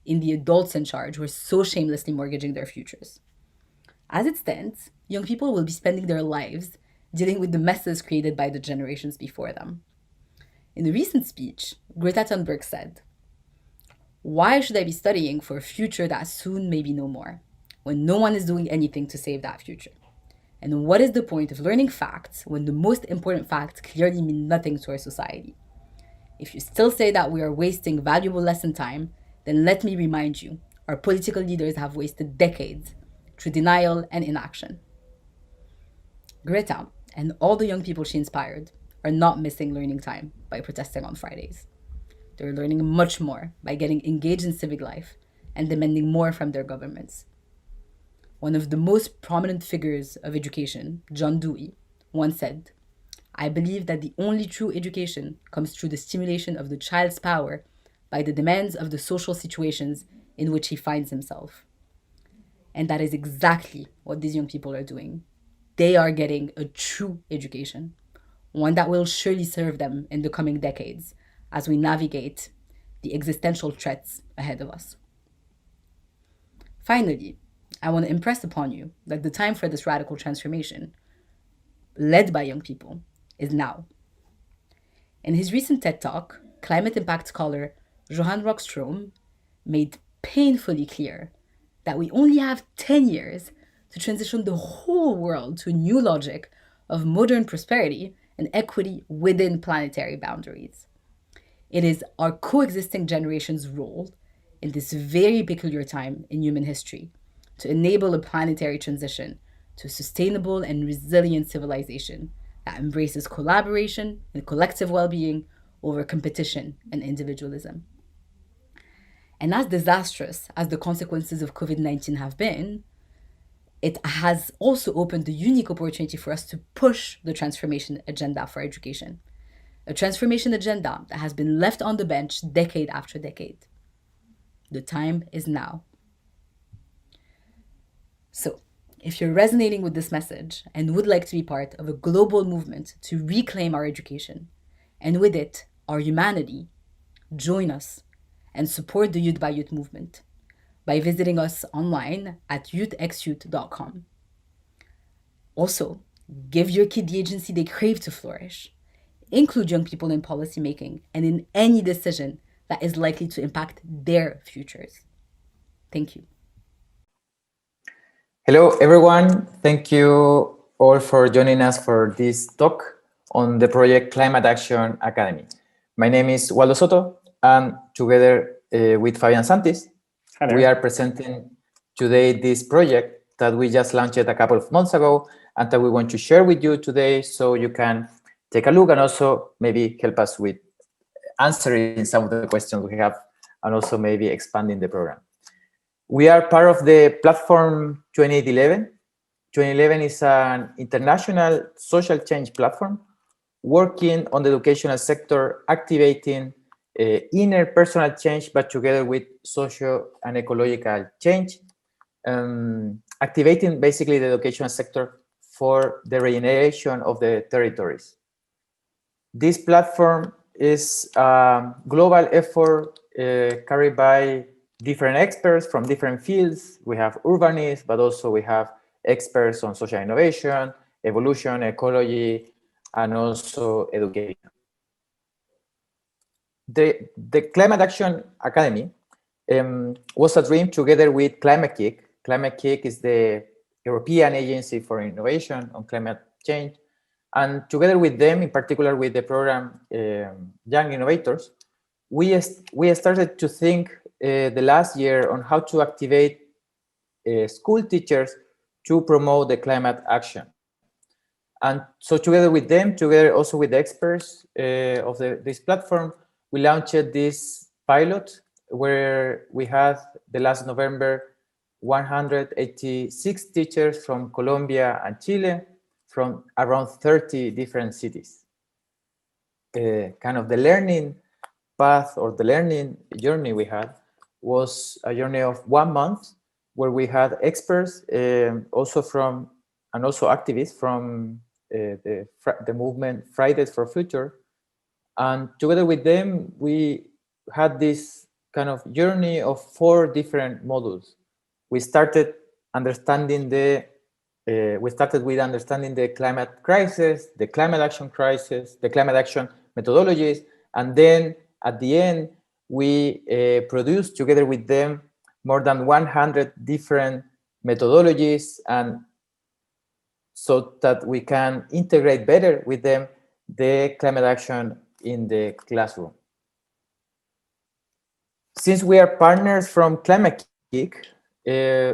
in the adults in charge who are so shamelessly mortgaging their futures. As it stands, young people will be spending their lives dealing with the messes created by the generations before them. In a recent speech, Greta Thunberg said, "Why should I be studying for a future that soon may be no more, when no one is doing anything to save that future? And what is the point of learning facts when the most important facts clearly mean nothing to our society? If you still say that we are wasting valuable lesson time, then let me remind you, our political leaders have wasted decades through denial and inaction." Greta and all the young people she inspired are not missing learning time by protesting on Fridays. They're learning much more by getting engaged in civic life and demanding more from their governments. One of the most prominent figures of education, John Dewey, once said, "I believe that the only true education comes through the stimulation of the child's power by the demands of the social situations in which he finds himself." And that is exactly what these young people are doing. They are getting a true education, one that will surely serve them in the coming decades as we navigate the existential threats ahead of us. Finally, I want to impress upon you that the time for this radical transformation, led by young people, is now. In his recent TED Talk, climate impact scholar Johan Rockström made painfully clear that we only have 10 years to transition the whole world to a new logic of modern prosperity and equity within planetary boundaries. It is our coexisting generation's role in this very peculiar time in human history to enable a planetary transition to a sustainable and resilient civilization that embraces collaboration and collective well-being over competition and individualism. And as disastrous as the consequences of COVID-19 have been, it has also opened a unique opportunity for us to push the transformation agenda for education. A transformation agenda that has been left on the bench decade after decade. The time is now. So, if you're resonating with this message and would like to be part of a global movement to reclaim our education, and with it, our humanity, join us and support the Youth by Youth movement by visiting us online at youthxyouth.com. Also, give your kid the agency they crave to flourish. Include young people in policymaking and in any decision that is likely to impact their futures. Thank you. Hello, everyone. Thank you all for joining us for this talk on the project Climate Action Academy. My name is Waldo Soto, and together with Fabian Santis, we are presenting today this project that we just launched a couple of months ago and that we want to share with you today so you can take a look and also maybe help us with answering some of the questions we have and also maybe expanding the program. We are part of the platform 2811. 2811 is an international social change platform working on the educational sector, activating inner personal change, but together with social and ecological change, activating basically the educational sector for the regeneration of the territories. This platform is a global effort carried by different experts from different fields. We have urbanists, but also we have experts on social innovation, evolution, ecology, and also education. The Climate Action Academy was a dream together with Climate Kick. Climate Kick is the European Agency for Innovation on Climate Change. And together with them, in particular with the program Young Innovators, we started to think the last year on how to activate school teachers to promote the climate action. And so together with them, together also with the experts of this platform, we launched this pilot where we had the last November 186 teachers from Colombia and Chile from around 30 different cities. Kind of the learning path or the learning journey we had was a journey of 1 month where we had experts also from and also activists from the movement Fridays for Future. And together with them, we had this kind of journey of 4 different modules. We started understanding with understanding the climate crisis, the climate action crisis, the climate action methodologies, and then at the end, we produced together with them more than 100 different methodologies, and so that we can integrate better with them the climate action in the classroom. Since we are partners from Climate Kick,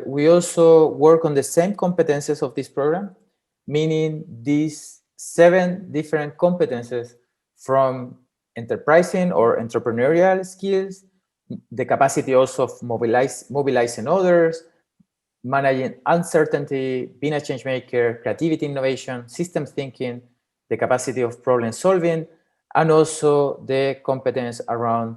we also work on the same competences of this program, meaning these 7 different competences from enterprising or entrepreneurial skills, the capacity also of mobilizing others, managing uncertainty, being a change maker, creativity, innovation, system thinking, the capacity of problem solving, and also the competence around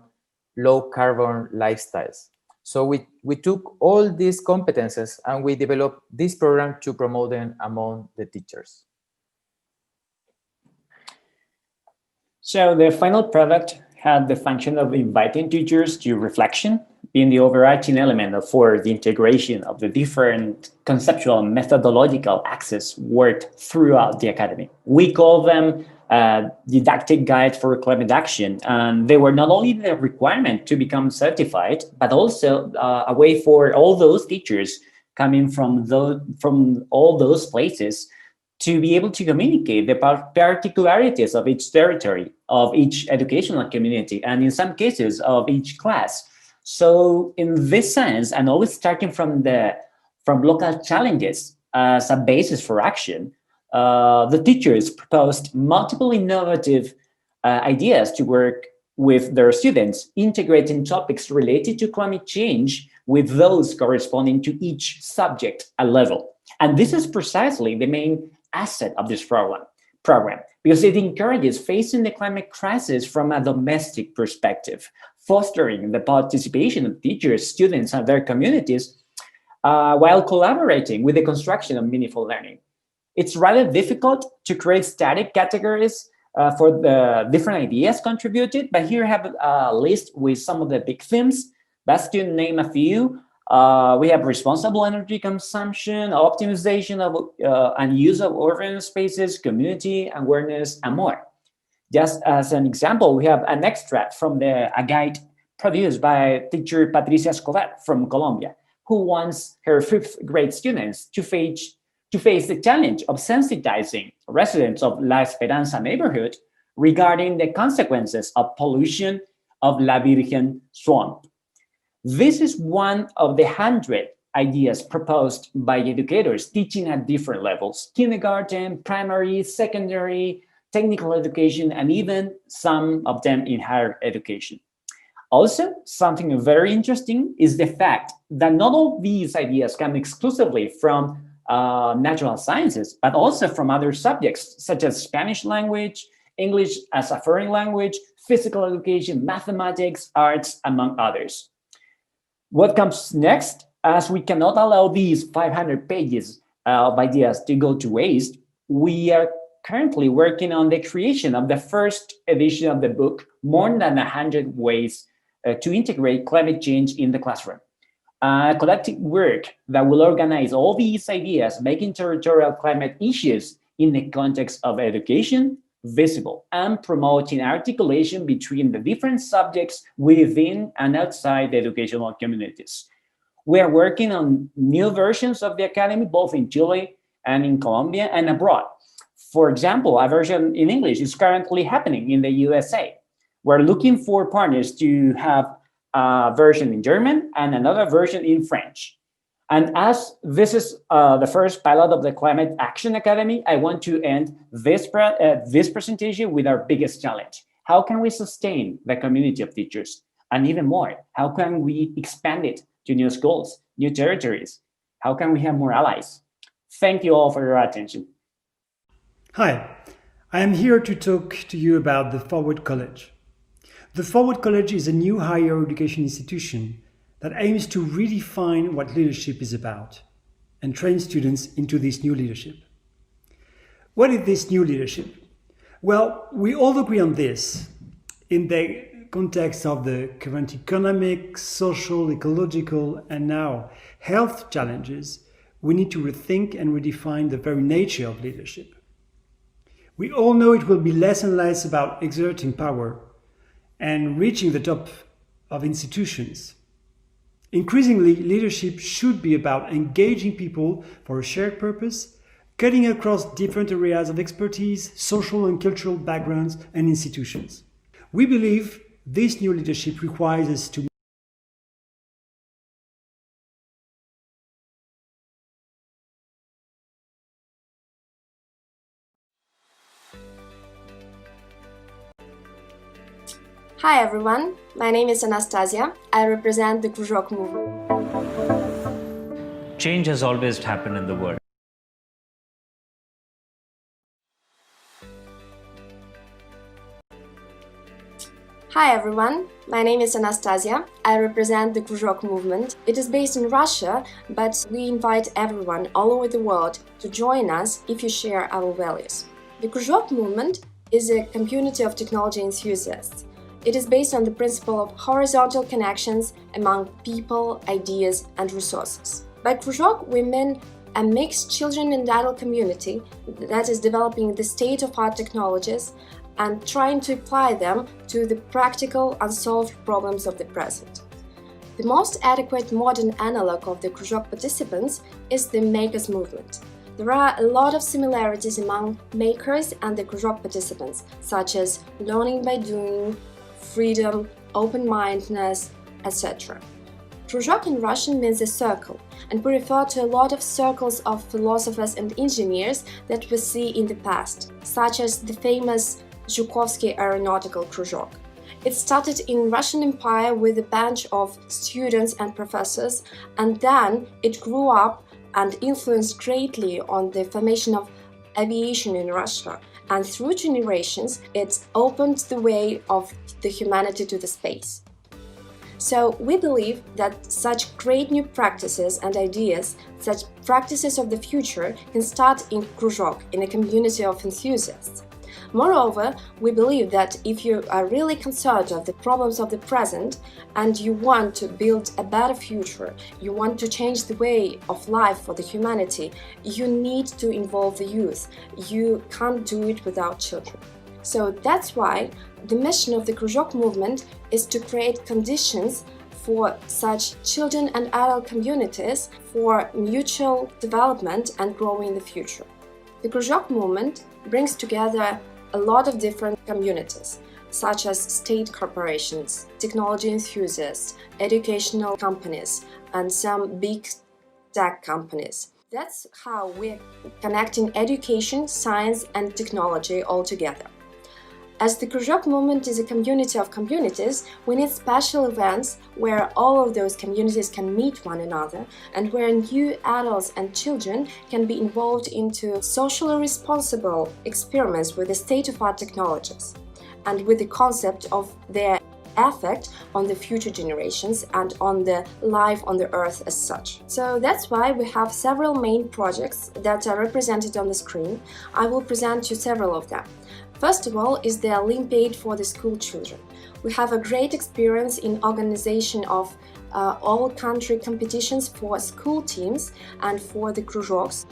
low carbon lifestyles. So we took all these competences and we developed this program to promote them among the teachers. So the final product had the function of inviting teachers to reflection, being the overarching element for the integration of the different conceptual and methodological axes worked throughout the academy. We call them didactic guide for climate action, and they were not only the requirement to become certified, but also a way for all those teachers coming from all those places to be able to communicate the particularities of each territory, of each educational community, and in some cases of each class. So in this sense, and always starting from local challenges as a basis for action, the teachers proposed multiple innovative ideas to work with their students, integrating topics related to climate change with those corresponding to each subject at level. And this is precisely the main asset of this program because it encourages facing the climate crisis from a domestic perspective, fostering the participation of teachers, students, and their communities while collaborating with the construction of meaningful learning. It's rather difficult to create static categories for the different ideas contributed, but here I have a list with some of the big themes. That's to name a few. We have responsible energy consumption, optimization of and use of urban spaces, community awareness, and more. Just as an example, we have an extract from a guide produced by teacher Patricia Escobar from Colombia, who wants her 5th grade students to face the challenge of sensitizing residents of La Esperanza neighborhood regarding the consequences of pollution of La Virgen swamp. This is one of the 100 ideas proposed by educators teaching at different levels: kindergarten, primary, secondary, technical education, and even some of them in higher education. Also, something very interesting is the fact that not all these ideas come exclusively from natural sciences, but also from other subjects such as Spanish language, English as a foreign language, physical education, mathematics, arts, among others. What comes next, as we cannot allow these 500 pages of ideas to go to waste, we are currently working on the creation of the first edition of the book, More Than 100 Ways to Integrate Climate Change in the Classroom. A collective work that will organize all these ideas, making territorial climate issues in the context of education visible and promoting articulation between the different subjects within and outside the educational communities. We are working on new versions of the Academy, both in Chile and in Colombia and abroad. For example, a version in English is currently happening in the USA. We're looking for partners to have a version in German and another version in French. And as this is the first pilot of the Climate Action Academy, I want to end this presentation with our biggest challenge. How can we sustain the community of teachers? And even more, how can we expand it to new schools, new territories? How can we have more allies? Thank you all for your attention. Hi, I am here to talk to you about the Forward College. The Forward College is a new higher education institution that aims to redefine what leadership is about and train students into this new leadership. What is this new leadership? Well, we all agree on this. In the context of the current economic, social, ecological, and now health challenges, we need to rethink and redefine the very nature of leadership. We all know it will be less and less about exerting power and reaching the top of institutions. Increasingly, leadership should be about engaging people for a shared purpose, cutting across different areas of expertise, social and cultural backgrounds, and institutions. We believe this new leadership requires us to Hi everyone, my name is Anastasia. I represent the Krужок movement. Change has always happened in the world. Hi everyone, my name is Anastasia. I represent the Krужок movement. It is based in Russia, but we invite everyone all over the world to join us if you share our values. The Krужок movement is a community of technology enthusiasts. It is based on the principle of horizontal connections among people, ideas, and resources. By Krужок, we mean a mixed children and adult community that is developing the state-of-art technologies and trying to apply them to the practical, unsolved problems of the present. The most adequate modern analog of the Krужок participants is the makers movement. There are a lot of similarities among makers and the Krужок participants, such as learning by doing, freedom, open-mindedness, etc. Krужок in Russian means a circle, and we refer to a lot of circles of philosophers and engineers that we see in the past, such as the famous Zhukovsky Aeronautical Krужок. It started in Russian Empire with a bunch of students and professors, and then it grew up and influenced greatly on the formation of aviation in Russia, and through generations it opened the way of the humanity to the space. So we believe that such great new practices and ideas, such practices of the future, can start in Krужок, in a community of enthusiasts. Moreover, we believe that if you are really concerned of the problems of the present and you want to build a better future, you want to change the way of life for the humanity, you need to involve the youth. You can't do it without children. So that's why the mission of the Krужок movement is to create conditions for such children and adult communities for mutual development and growing in the future. The Krужок movement brings together a lot of different communities, such as state corporations, technology enthusiasts, educational companies, and some big tech companies. That's how we're connecting education, science, and technology all together. As the Krужок movement is a community of communities, we need special events where all of those communities can meet one another and where new adults and children can be involved into socially responsible experiments with the state-of-art technologies and with the concept of their effect on the future generations and on the life on the earth as such. So that's why we have several main projects that are represented on the screen. I will present you several of them. First of all is the Olympiad for the school children. We have a great experience in organization of all-country competitions for school teams and for the Krужоks.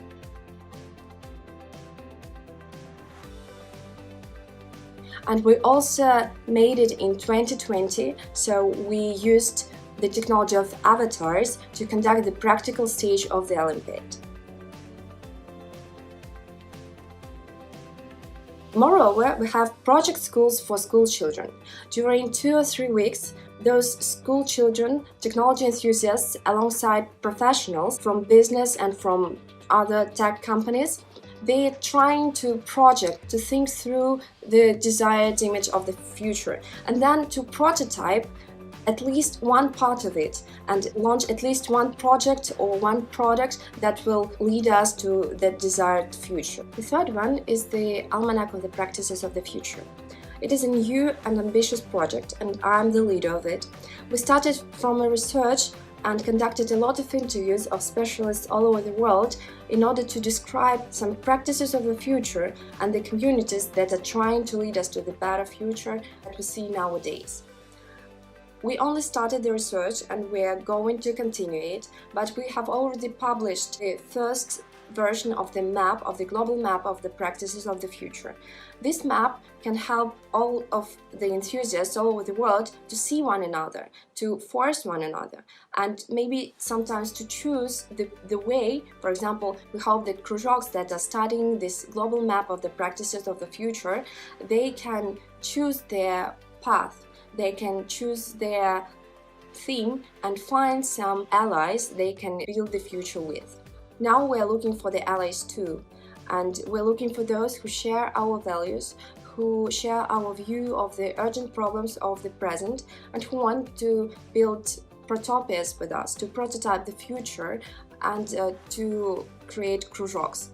And we also made it in 2020, so we used the technology of avatars to conduct the practical stage of the Olympiad. Moreover, we have project schools for school children. During 2 or 3 weeks, those school children, technology enthusiasts, alongside professionals from business and from other tech companies, they're trying to project, to think through the desired image of the future, and then to prototype at least one part of it and launch at least one project or one product that will lead us to the desired future. The third one is the Almanac of the Practices of the Future. It is a new and ambitious project, and I'm the leader of it. We started from a research and conducted a lot of interviews of specialists all over the world in order to describe some practices of the future and the communities that are trying to lead us to the better future that we see nowadays. We only started the research and we are going to continue it, but we have already published the first version of the map, of the global map of the practices of the future. This map can help all of the enthusiasts all over the world to see one another, to force one another, and maybe sometimes to choose the way. For example, we hope that Krужоks that are studying this global map of the practices of the future, they can choose their path. They can choose their theme and find some allies they can build the future with. Now we're looking for the allies too, and we're looking for those who share our values, who share our view of the urgent problems of the present, and who want to build protopias with us, to prototype the future and to create Krужоks.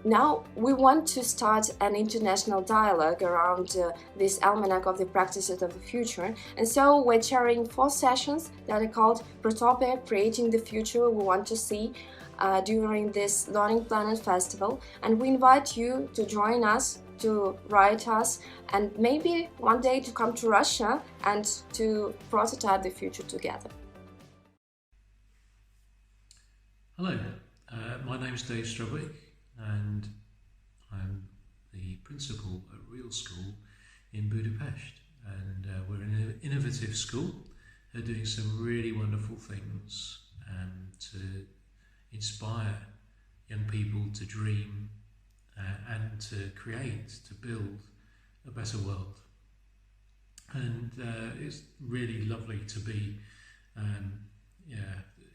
Now we want to start an international dialogue around this almanac of the practices of the future, and so we're chairing 4 sessions that are called Protopia, Creating the Future We Want to See, during this Learning Planet Festival, and we invite you to join us, to write us, and maybe one day to come to Russia and to prototype the future together. Hello, my name is Dave Strubwick, and I'm the principal at Real School in Budapest, and we're an innovative school doing some really wonderful things to inspire young people to dream and to create, to build a better world. And it's really lovely to be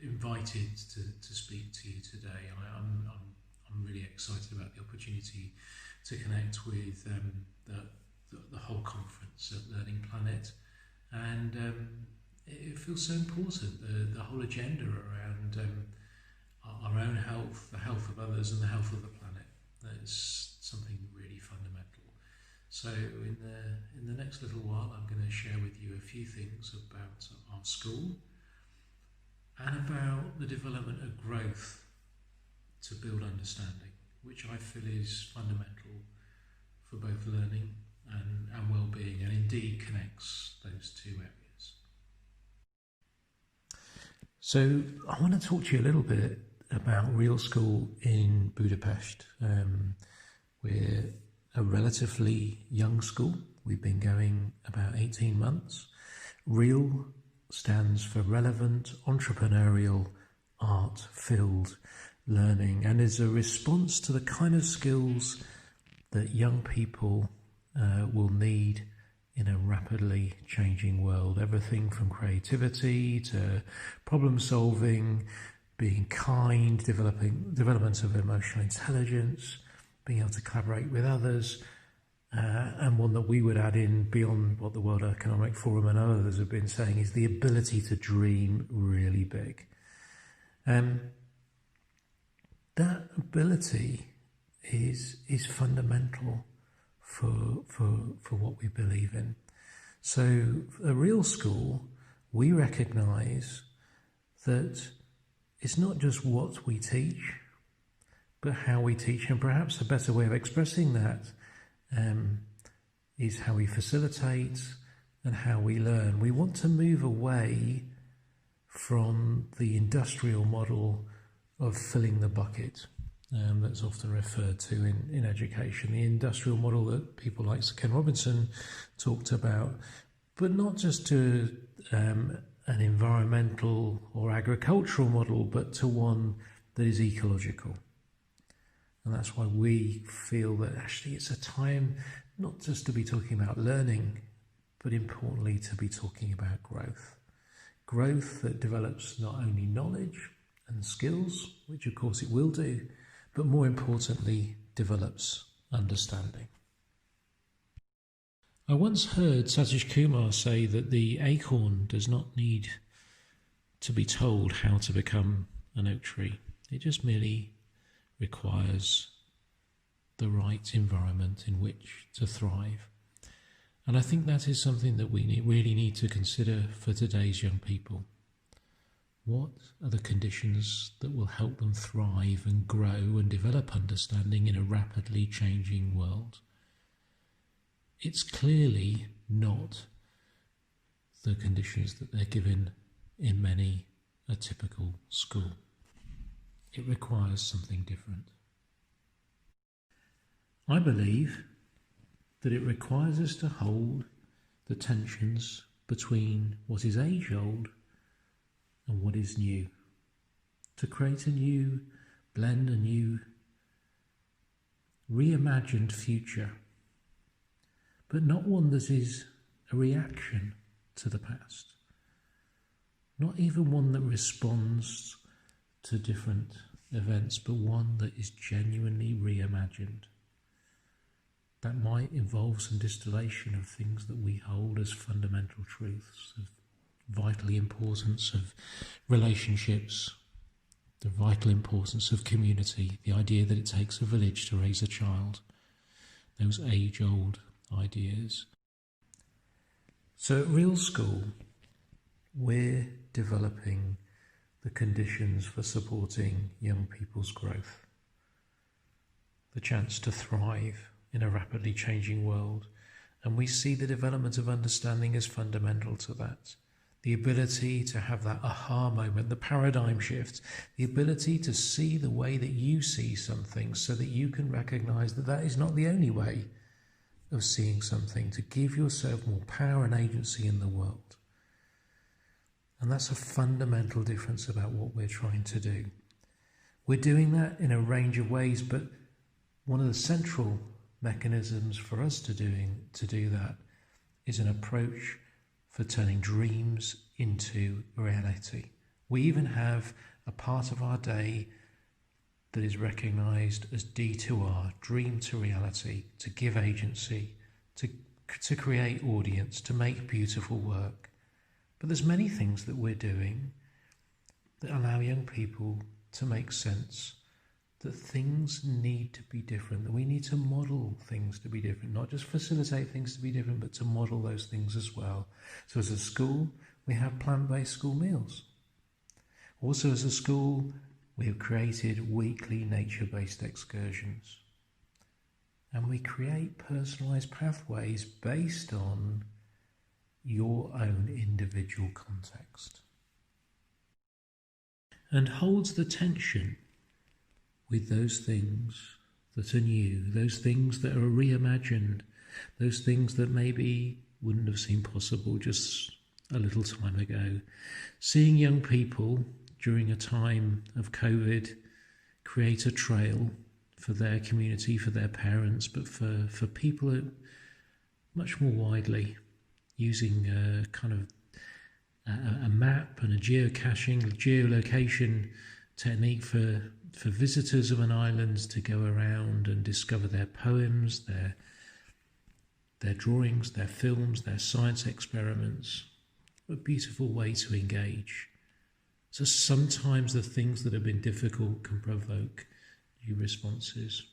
invited to speak to you today. I'm really excited about the opportunity to connect with the whole conference at Learning Planet, and it feels so important, the whole agenda around our own health, the health of others, and the health of the planet. That's something really fundamental. So in the next little while, I'm going to share with you a few things about our school and about the development of growth to build understanding, which I feel is fundamental both learning and well-being, and indeed connects those two areas. So I want to talk to you a little bit about Real School in Budapest. We're a relatively young school. We've been going about 18 months. Real stands for relevant, entrepreneurial, art-filled learning, and is a response to the kind of skills that young people will need in a rapidly changing world. Everything from creativity to problem solving, being kind, development of emotional intelligence, being able to collaborate with others, and one that we would add in beyond what the World Economic Forum and others have been saying is the ability to dream really big. That ability is fundamental for what we believe in. So a Real School, we recognise that it's not just what we teach, but how we teach, and perhaps a better way of expressing that is how we facilitate and how we learn. We want to move away from the industrial model of filling the bucket that's often referred to in education, the industrial model that people like Sir Ken Robinson talked about, but not just to an environmental or agricultural model, but to one that is ecological. And that's why we feel that actually it's a time not just to be talking about learning, but importantly to be talking about growth. Growth that develops not only knowledge and skills, which of course it will do, but more importantly develops understanding. I once heard Satish Kumar say that the acorn does not need to be told how to become an oak tree. It just merely requires the right environment in which to thrive. And I think that is something that we really need to consider for today's young people. What are the conditions that will help them thrive and grow and develop understanding in a rapidly changing world? It's clearly not the conditions that they're given in many a typical school. It requires something different. I believe that it requires us to hold the tensions between what is age-old and what is new, to create a new blend, a new reimagined future, but not one that is a reaction to the past, not even one that responds to different events, but one that is genuinely reimagined. That might involve some distillation of things that we hold as fundamental truths, of vital importance of relationships, the vital importance of community, the idea that it takes a village to raise a child, those age-old ideas. So at Real School, we're developing the conditions for supporting young people's growth, the chance to thrive in a rapidly changing world, and we see the development of understanding as fundamental to that. The ability to have that aha moment, the paradigm shift, the ability to see the way that you see something so that you can recognise that that is not the only way of seeing something, to give yourself more power and agency in the world. And that's a fundamental difference about what we're trying to do. We're doing that in a range of ways, but one of the central mechanisms for us to do that is an approach for turning dreams into reality. We even have a part of our day that is recognised as D2R, dream to reality, to give agency, to create audience, to make beautiful work. But there's many things that we're doing that allow young people to make sense that things need to be different, that we need to model things to be different, not just facilitate things to be different, but to model those things as well. So as a school, we have plant-based school meals. Also as a school, we have created weekly nature-based excursions. and we create personalized pathways based on your own individual context, and holds the tension with those things that are new, those things that are reimagined, those things that maybe wouldn't have seemed possible just a little time ago. Seeing young people during a time of COVID create a trail for their community, for their parents, but for people much more widely, using a kind of a map and a geolocation technique for visitors of an island to go around and discover their poems, their drawings, their films, their science experiments. What a beautiful way to engage. So sometimes the things that have been difficult can provoke new responses.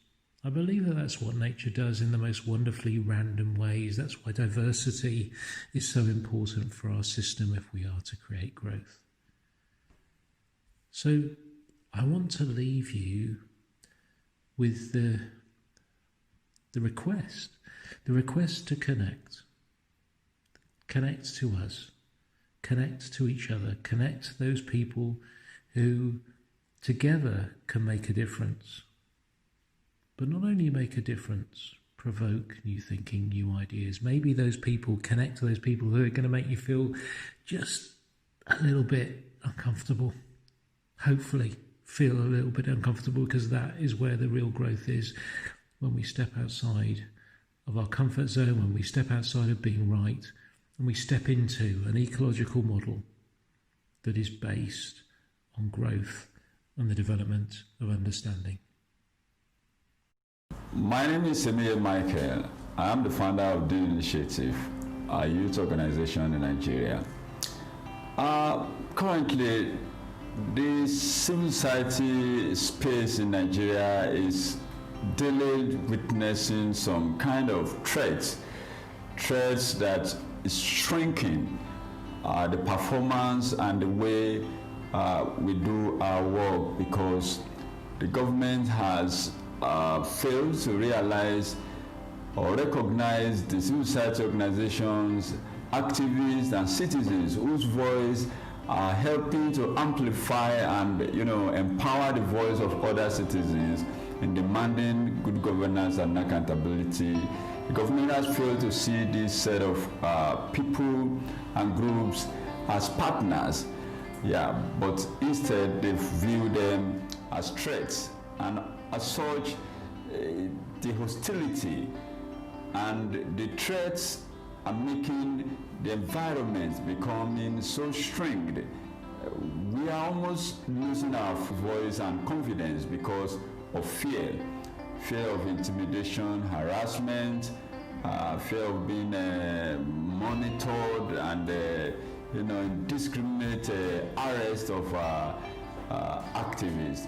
I believe that that's what nature does in the most wonderfully random ways. That's why diversity is so important for our system if we are to create growth. So I want to leave you with the request to connect to us, connect to each other, connect to those people who together can make a difference. But not only make a difference, provoke new thinking, new ideas. Maybe those people, connect to those people who are going to make you feel just a little bit uncomfortable. Hopefully feel a little bit uncomfortable, because that is where the real growth is, when we step outside of our comfort zone, when we step outside of being right, and we step into an ecological model that is based on growth and the development of understanding. My name is Michael. I am the founder of the Initiative, a youth organization in Nigeria. Currently, the civil society space in Nigeria is daily witnessing some kind of threats that is shrinking the performance and the way we do our work, because the government has failed to realize or recognize the civil society organizations, activists and citizens whose voice are helping to amplify and empower the voice of other citizens in demanding good governance and accountability. The government has failed to see this set of people and groups as partners, but instead they view them as threats, and as such the hostility and the threats are making the environment becoming so stringed. We are almost losing our voice and confidence because of fear of intimidation, harassment, fear of being monitored, and indiscriminate arrest of activists.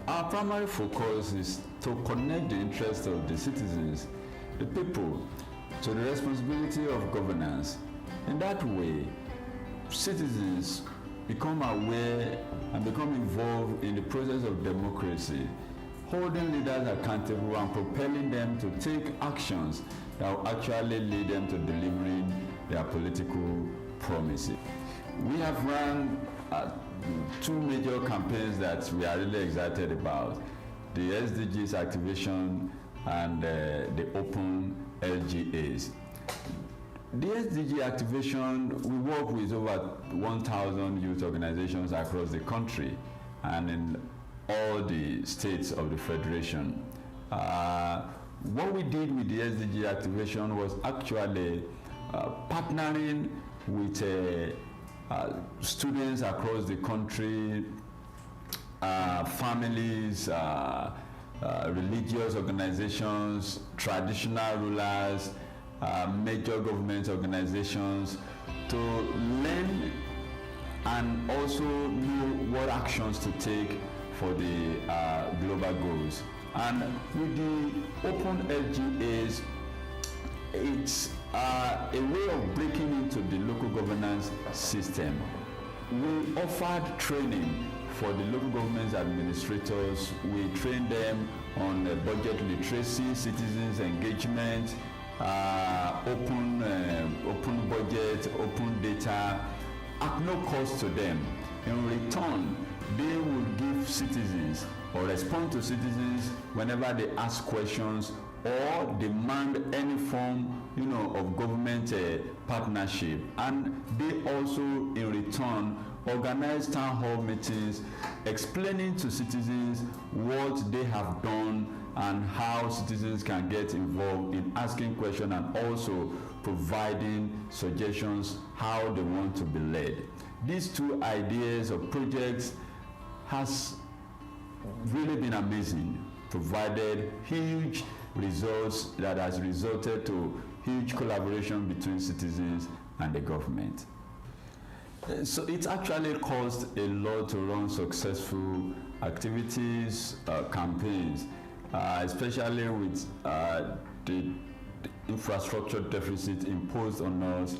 Our primary focus is to connect the interests of the citizens, the people, to the responsibility of governance. In that way, citizens become aware and become involved in the process of democracy, holding leaders accountable and propelling them to take actions that will actually lead them to delivering their political promises. We have run two major campaigns that we are really excited about: the SDGs activation and the open LGAs. The SDG activation, we work with over 1,000 youth organizations across the country and in all the states of the Federation. What we did with the SDG activation was actually partnering with students across the country, families, religious organizations, traditional rulers, major government organizations, to learn and also know what actions to take for the global goals. And with the open LGAs, it's a way of breaking into the local governance system. We offered training for the local government administrators. We trained them on budget literacy, citizens engagement, open budget, open data, at no cost to them. In return, they will give citizens or respond to citizens whenever they ask questions or demand any form, of government partnership. And they also, in return, organize town hall meetings explaining to citizens what they have done and how citizens can get involved in asking questions and also providing suggestions how they want to be led. These two ideas or projects has really been amazing, provided huge results that has resulted to huge collaboration between citizens and the government. So it actually cost a lot to run successful activities, campaigns, especially with the infrastructure deficit imposed on us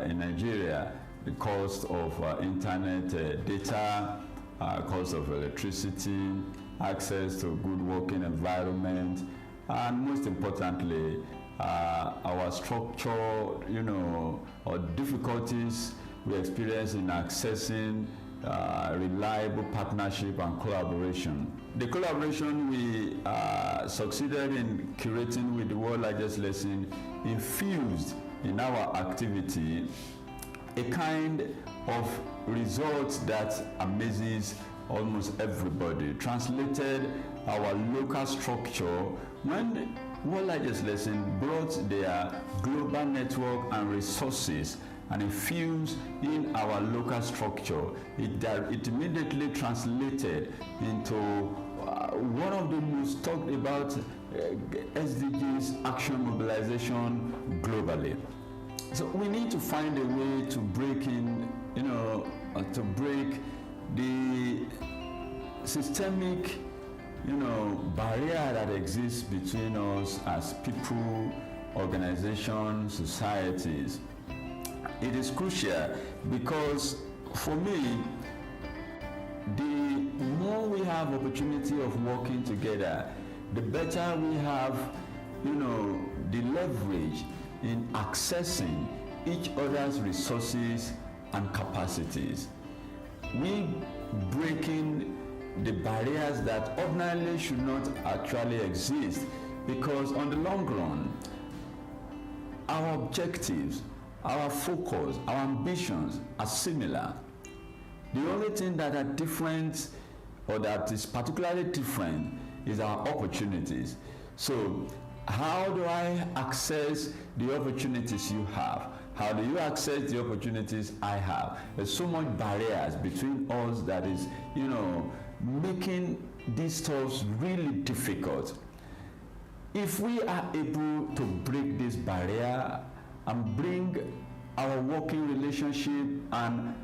in Nigeria, the cost of internet data, cost of electricity, access to good working environment, and most importantly, our structure, or difficulties we experience in accessing reliable partnership and collaboration. The collaboration we succeeded in curating with the world's largest lesson infused in our activity a kind of result that amazes almost everybody. Translated our local structure when World Largest Lesson brought their global network and resources and infused in our local structure. It immediately translated into one of the most talked about SDGs action mobilization globally. So we need to find a way to break in, to break the systemic, barrier that exists between us as people, organizations, societies. It is crucial because for me, the more we have opportunity of working together, the better we have, the leverage in accessing each other's resources and capacities. We breaking the barriers that ordinarily should not actually exist, because on the long run, our objectives, our focus, our ambitions are similar. The only thing that are different, or that is particularly different, is our opportunities. So how do I access the opportunities you have? How do you access the opportunities I have? There's so much barriers between us that is, making these stuff really difficult. If we are able to break this barrier and bring our working relationship and,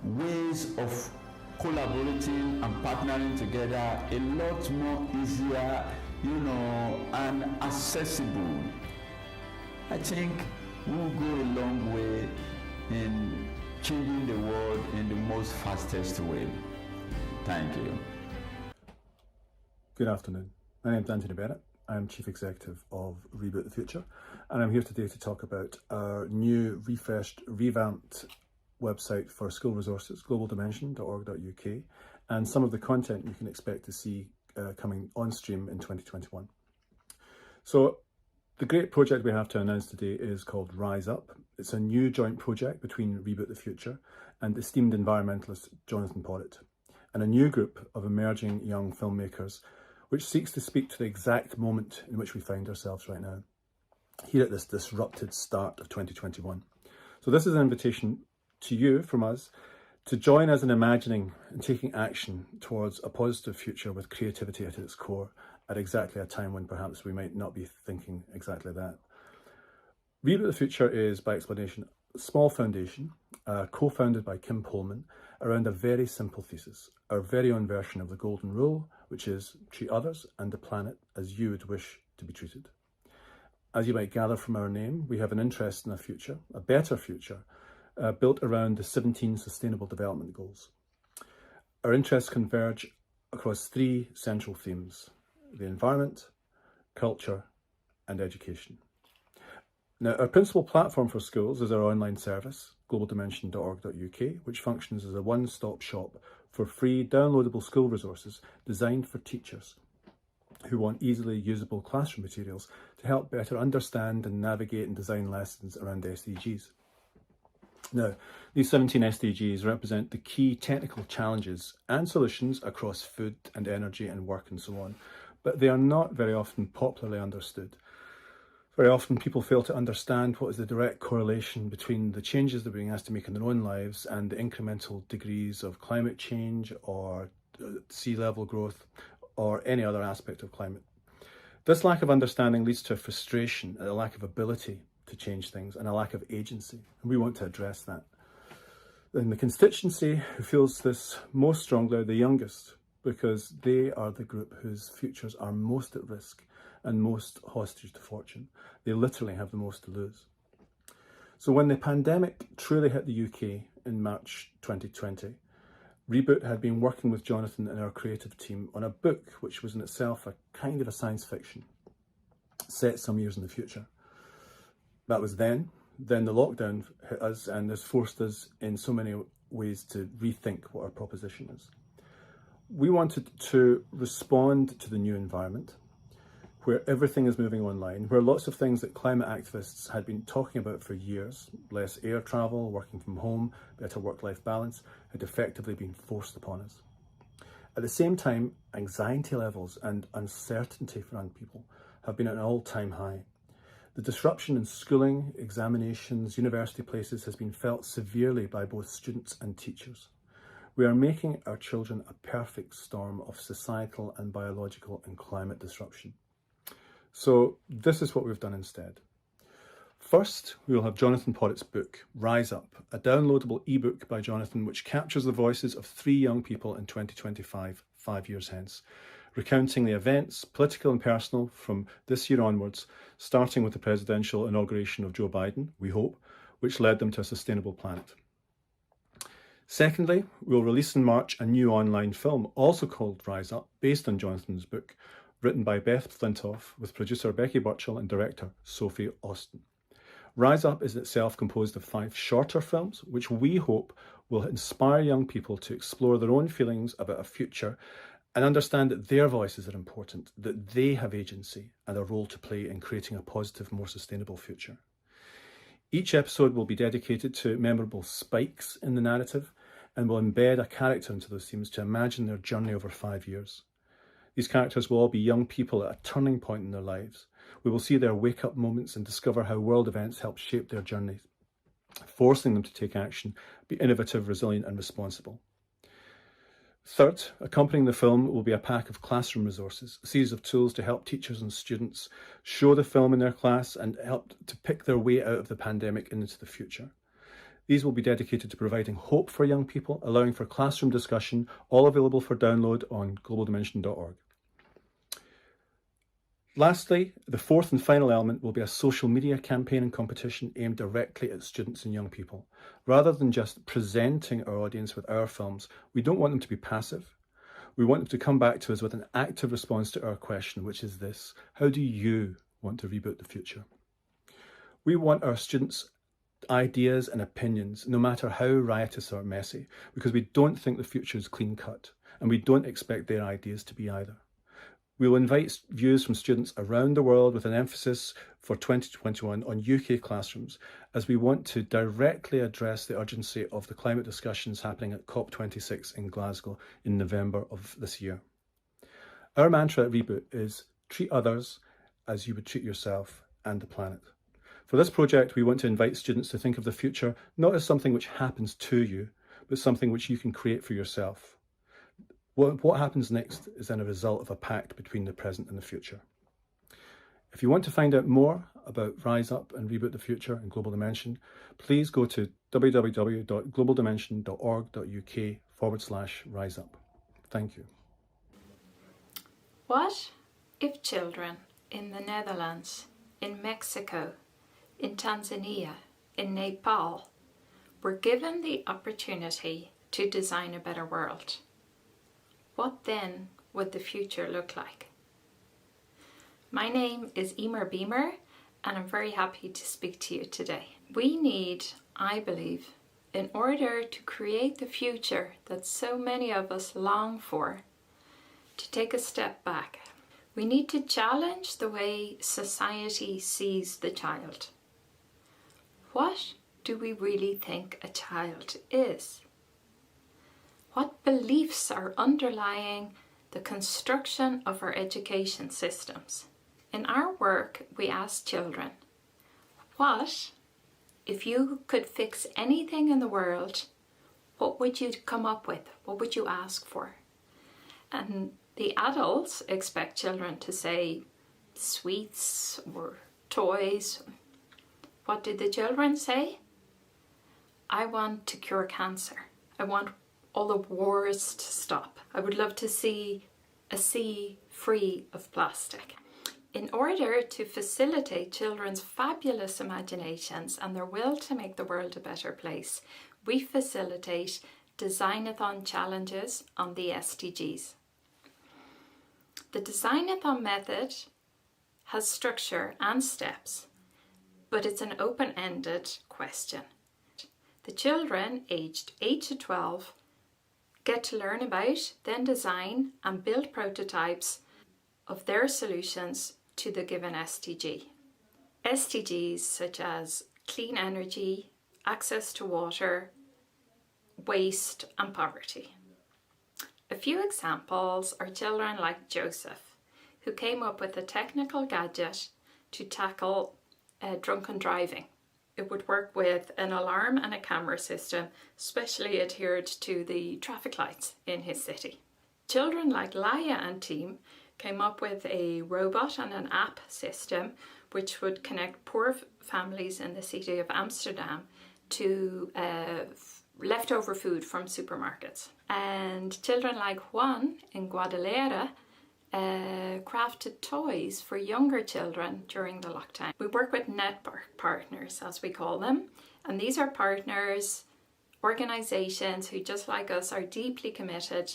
ways of collaborating and partnering together a lot more easier, and accessible, I think we'll go a long way in changing the world in the most fastest way. Thank you. Good afternoon. My name is Anthony Bennett. I'm Chief Executive of Reboot the Future, and I'm here today to talk about our new, refreshed, revamped website for school resources, globaldimension.org.uk, and some of the content you can expect to see coming on stream in 2021. So the great project we have to announce today is called Rise Up. It's a new joint project between Reboot the Future and esteemed environmentalist Jonathan Porritt, and a new group of emerging young filmmakers which seeks to speak to the exact moment in which we find ourselves right now, here at this disrupted start of 2021. So this is an invitation to you from us to join us in imagining and taking action towards a positive future with creativity at its core, at exactly a time when perhaps we might not be thinking exactly that. Reboot the Future is, by explanation, a small foundation, co-founded by Kim Pullman, around a very simple thesis, our very own version of the golden rule, which is treat others and the planet as you would wish to be treated. As you might gather from our name, we have an interest in a future, a better future, built around the 17 Sustainable Development Goals. Our interests converge across three central themes: the environment, culture, and education. Now, our principal platform for schools is our online service, globaldimension.org.uk, which functions as a one-stop shop for free downloadable school resources designed for teachers who want easily usable classroom materials to help better understand and navigate and design lessons around SDGs. Now, these 17 SDGs represent the key technical challenges and solutions across food and energy and work and so on, but they are not very often popularly understood. Very often people fail to understand what is the direct correlation between the changes they're being asked to make in their own lives and the incremental degrees of climate change or sea level growth or any other aspect of climate. This lack of understanding leads to a frustration, a lack of ability to change things and a lack of agency, and we want to address that. In the constituency who feels this most strongly are the youngest, because they are the group whose futures are most at risk and most hostage to fortune. They literally have the most to lose. So when the pandemic truly hit the UK in March 2020, Reboot had been working with Jonathan and our creative team on a book which was in itself a kind of a science fiction, set some years in the future. That was then. Then the lockdown hit us and this forced us in so many ways to rethink what our proposition is. We wanted to respond to the new environment, where everything is moving online, where lots of things that climate activists had been talking about for years, less air travel, working from home, better work-life balance, had effectively been forced upon us. At the same time, anxiety levels and uncertainty for young people have been at an all-time high. The disruption in schooling, examinations, university places has been felt severely by both students and teachers. We are making our children a perfect storm of societal and biological and climate disruption. So this is what we've done instead. First, we will have Jonathan Poddett's book, Rise Up, a downloadable ebook by Jonathan which captures the voices of 3 young people in 2025, 5 years hence, recounting the events, political and personal, from this year onwards, starting with the presidential inauguration of Joe Biden, we hope, which led them to a sustainable planet. Secondly, we'll release in March a new online film, also called Rise Up, based on Jonathan's book, written by Beth Flintoff, with producer Becky Burchell and director Sophie Austin. Rise Up is itself composed of 5 shorter films, which we hope will inspire young people to explore their own feelings about a future and understand that their voices are important, that they have agency and a role to play in creating a positive, more sustainable future. Each episode will be dedicated to memorable spikes in the narrative and will embed a character into those themes to imagine their journey over 5 years. These characters will all be young people at a turning point in their lives. We will see their wake-up moments and discover how world events help shape their journeys, forcing them to take action, be innovative, resilient and responsible. Third, accompanying the film will be a pack of classroom resources, a series of tools to help teachers and students show the film in their class and help to pick their way out of the pandemic and into the future. These will be dedicated to providing hope for young people, allowing for classroom discussion, all available for download on globaldimension.org. Lastly, the fourth and final element will be a social media campaign and competition aimed directly at students and young people. Rather than just presenting our audience with our films, we don't want them to be passive. We want them to come back to us with an active response to our question, which is this: how do you want to reboot the future? We want our students' ideas and opinions, no matter how riotous or messy, because we don't think the future is clean-cut, and we don't expect their ideas to be either. We will invite views from students around the world with an emphasis for 2021 on UK classrooms, as we want to directly address the urgency of the climate discussions happening at COP26 in Glasgow in November of this year. Our mantra at Reboot is treat others as you would treat yourself and the planet. For this project, we want to invite students to think of the future not as something which happens to you, but something which you can create for yourself. What happens next is then a result of a pact between the present and the future. If you want to find out more about Rise Up and Reboot the Future in Global Dimension, please go to www.globaldimension.org.uk/riseup. Thank you. What if children in the Netherlands, in Mexico, in Tanzania, in Nepal were given the opportunity to design a better world? what then would the future look like? My name is Emer Beamer, and I'm very happy to speak to you today. We need, I believe, in order to create the future that so many of us long for, to take a step back. We need to challenge the way society sees the child. What do we really think a child is? What beliefs are underlying the construction of our education systems? In our work, we ask children, what, if you could fix anything in the world, what would you come up with? What would you ask for? And the adults expect children to say sweets or toys. What did the children say? I want to cure cancer. I want all the wars to stop. I would love to see a sea free of plastic. In order to facilitate children's fabulous imaginations and their will to make the world a better place, we facilitate design-a-thon challenges on the SDGs. The design-a-thon method has structure and steps, but it's an open-ended question. The children aged 8 to 12 get to learn about, then design and build prototypes of their solutions to the given SDG. SDGs such as clean energy, access to water, waste and poverty. A few examples are children like Joseph, who came up with a technical gadget to tackle drunken driving. It would work with an alarm and a camera system, specially adhered to the traffic lights in his city. Children like Laia and team came up with a robot and an app system which would connect poor families in the city of Amsterdam to leftover food from supermarkets. And children like Juan in Guadalajara crafted toys for younger children during the lockdown. We work with network partners, as we call them, and these are partners, organisations who, just like us, are deeply committed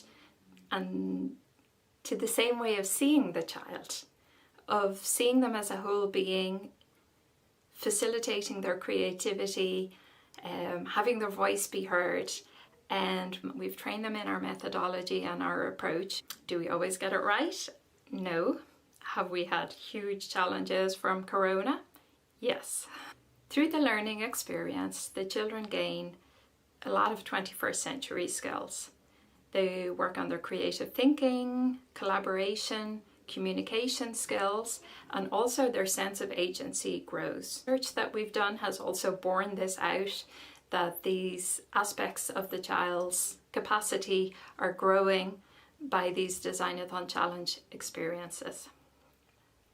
and to the same way of seeing the child, of seeing them as a whole being, facilitating their creativity, having their voice be heard. And we've trained them in our methodology and our approach. Do we always get it right? No. Have we had huge challenges from Corona? Yes. Through the learning experience, the children gain a lot of 21st century skills. They work on their creative thinking, collaboration, communication skills, and also their sense of agency grows. Research that we've done has also borne this out, that these aspects of the child's capacity are growing by these Design-a-thon challenge experiences.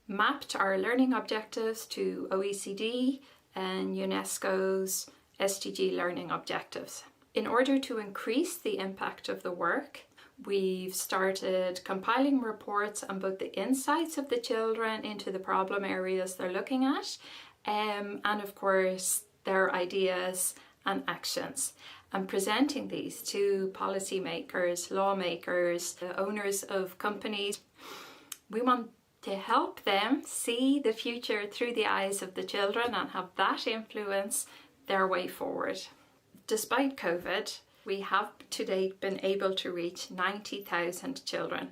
Mapped our learning objectives to OECD and UNESCO's SDG learning objectives. In order to increase the impact of the work, we've started compiling reports on both the insights of the children into the problem areas they're looking at, and of course their ideas and actions, and presenting these to policymakers, lawmakers, owners of companies. We want to help them see the future through the eyes of the children and have that influence their way forward. Despite COVID, we have to date been able to reach 90,000 children.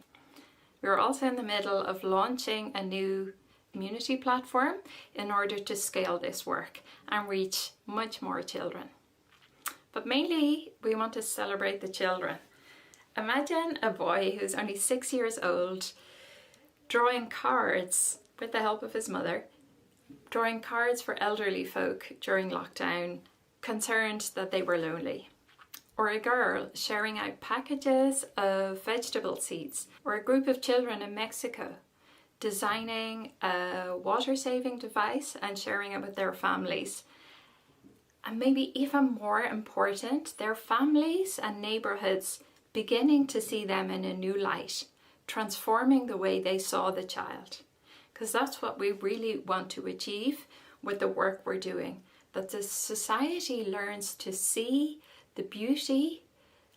We're also in the middle of launching a new community platform in order to scale this work and reach much more children. But mainly, we want to celebrate the children. Imagine a boy who's only 6 years old drawing cards with the help of his mother, drawing cards for elderly folk during lockdown, concerned that they were lonely. Or a girl sharing out packages of vegetable seeds, or a group of children in Mexico designing a water-saving device and sharing it with their families. And maybe even more important, their families and neighbourhoods beginning to see them in a new light, transforming the way they saw the child. Because that's what we really want to achieve with the work we're doing, that the society learns to see the beauty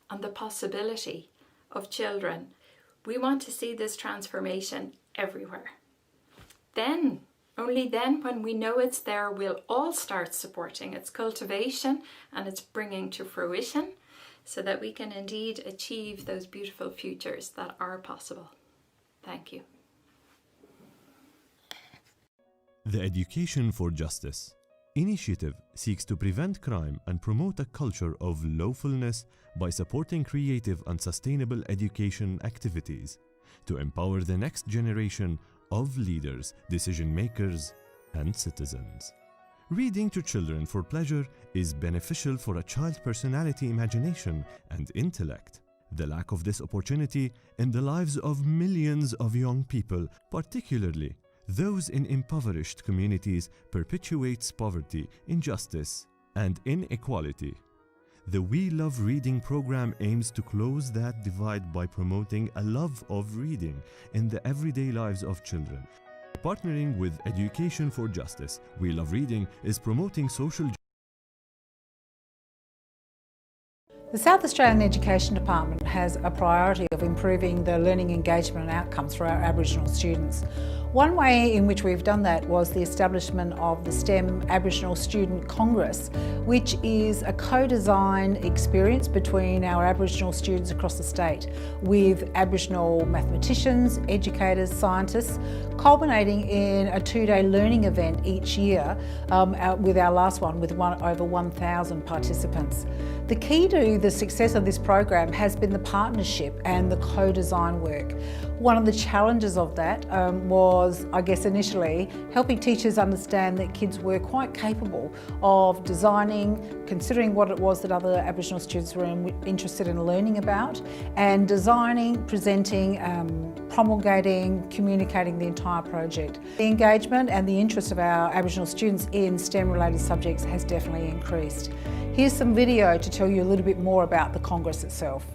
and the possibility of children We want to see this transformation everywhere. Then, only then, when we know it's there, we'll all start supporting its cultivation and its bringing to fruition, so that we can indeed achieve those beautiful futures that are possible. Thank you. The Education for Justice initiative seeks to prevent crime and promote a culture of lawfulness by supporting creative and sustainable education activities to empower the next generation of leaders, decision makers, and citizens. Reading to children for pleasure is beneficial for a child's personality, imagination, and intellect. The lack of this opportunity in the lives of millions of young people, particularly those in impoverished communities, perpetuates poverty, injustice, and inequality. The We Love Reading program aims to close that divide by promoting a love of reading in the everyday lives of children. Partnering with Education for Justice, We Love Reading is promoting social justice. The South Australian Education Department has a priority of improving the learning engagement and outcomes for our Aboriginal students. One way in which we've done that was the establishment of the STEM Aboriginal Student Congress, which is a co-design experience between our Aboriginal students across the state with Aboriginal mathematicians, educators, scientists, culminating in a two-day learning event each year, with our last one with over 1,000 participants. The key to the success of this program has been the partnership and the co-design work. One of the challenges of that was, I guess initially, helping teachers understand that kids were quite capable of designing, considering what it was that other Aboriginal students were interested in learning about, and designing, presenting, promulgating, communicating the entire project. The engagement and the interest of our Aboriginal students in STEM-related subjects has definitely increased. Here's some video to tell you a little bit more about the Congress itself.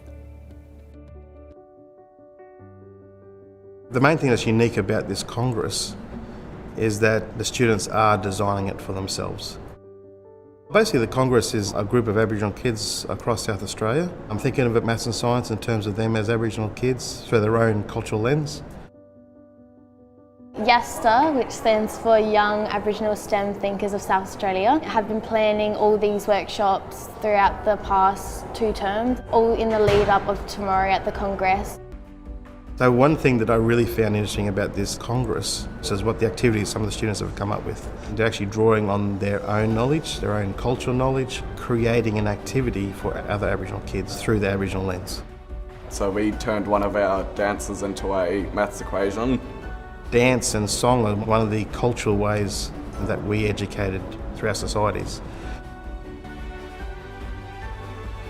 The main thing that's unique about this Congress is that the students are designing it for themselves. Basically, the Congress is a group of Aboriginal kids across South Australia. I'm thinking of it maths and science in terms of them as Aboriginal kids through their own cultural lens. YASTA, which stands for Young Aboriginal STEM Thinkers of South Australia, have been planning all these workshops throughout the past 2 terms, all in the lead up of tomorrow at the Congress. So one thing that I really found interesting about this Congress is what the activities some of the students have come up with. They're actually drawing on their own knowledge, their own cultural knowledge, creating an activity for other Aboriginal kids through the Aboriginal lens. So we turned one of our dances into a maths equation. Dance and song are one of the cultural ways that we educated through our societies.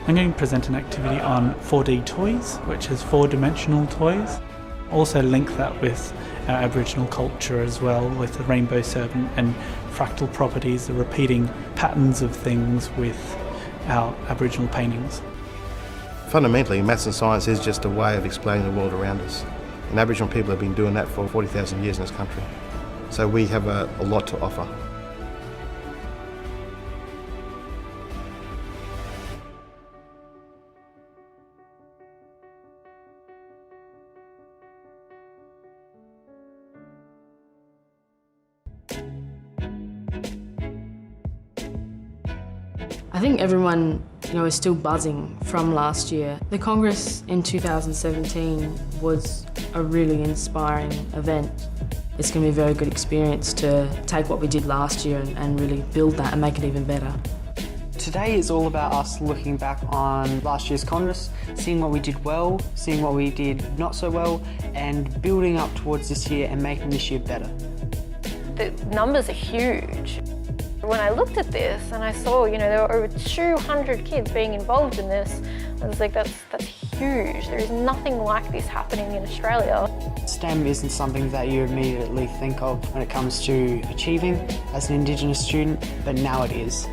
I'm going to present an activity on 4D toys, which is 4-dimensional toys. Also link that with our Aboriginal culture as well, with the rainbow serpent and fractal properties, the repeating patterns of things with our Aboriginal paintings. Fundamentally, maths and science is just a way of explaining the world around us. And Aboriginal people have been doing that for 40,000 years in this country. So we have a lot to offer. I think everyone, is still buzzing from last year. The Congress in 2017 was a really inspiring event. It's going to be a very good experience to take what we did last year and really build that and make it even better. Today is all about us looking back on last year's Congress, seeing what we did well, seeing what we did not so well, and building up towards this year and making this year better. The numbers are huge. When I looked at this and I saw, there were over 200 kids being involved in this, I was like, that's huge. There is nothing like this happening in Australia. STEM isn't something that you immediately think of when it comes to achieving as an Indigenous student, but now it is.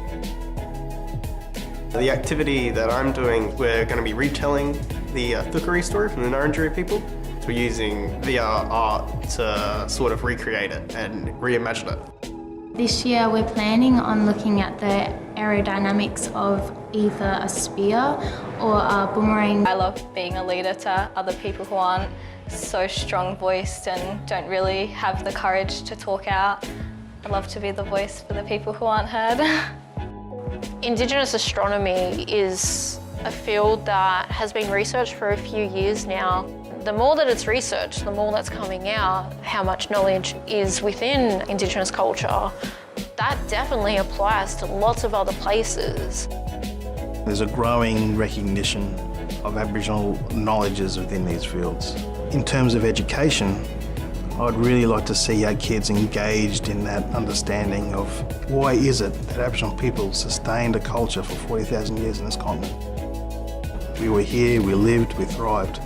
The activity that I'm doing, we're going to be retelling the Thukari story from the Nurrunjeri people. So we're using VR art to sort of recreate it and reimagine it. This year we're planning on looking at the aerodynamics of either a spear or a boomerang. I love being a leader to other people who aren't so strong-voiced and don't really have the courage to talk out. I love to be the voice for the people who aren't heard. Indigenous astronomy is a field that has been researched for a few years now. The more that it's researched, the more that's coming out, how much knowledge is within Indigenous culture. That definitely applies to lots of other places. There's a growing recognition of Aboriginal knowledges within these fields. In terms of education, I'd really like to see our kids engaged in that understanding of why is it that Aboriginal people sustained a culture for 40,000 years in this continent. We were here, we lived, we thrived.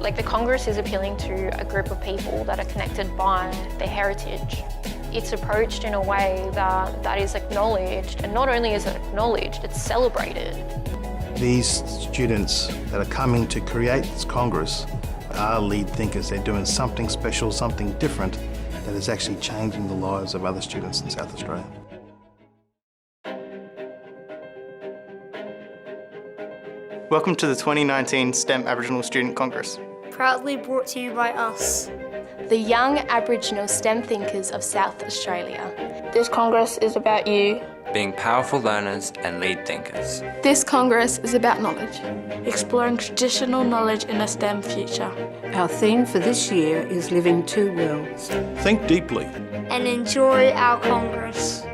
Like the Congress is appealing to a group of people that are connected by their heritage. It's approached in a way that is acknowledged, and not only is it acknowledged, it's celebrated. These students that are coming to create this Congress are lead thinkers. They're doing something special, something different that is actually changing the lives of other students in South Australia. Welcome to the 2019 STEM Aboriginal Student Congress. Proudly brought to you by us, the young Aboriginal STEM thinkers of South Australia. This Congress is about you. Being powerful learners and lead thinkers. This Congress is about knowledge. Exploring traditional knowledge in a STEM future. Our theme for this year is Living Two Worlds. Think deeply. And enjoy our Congress.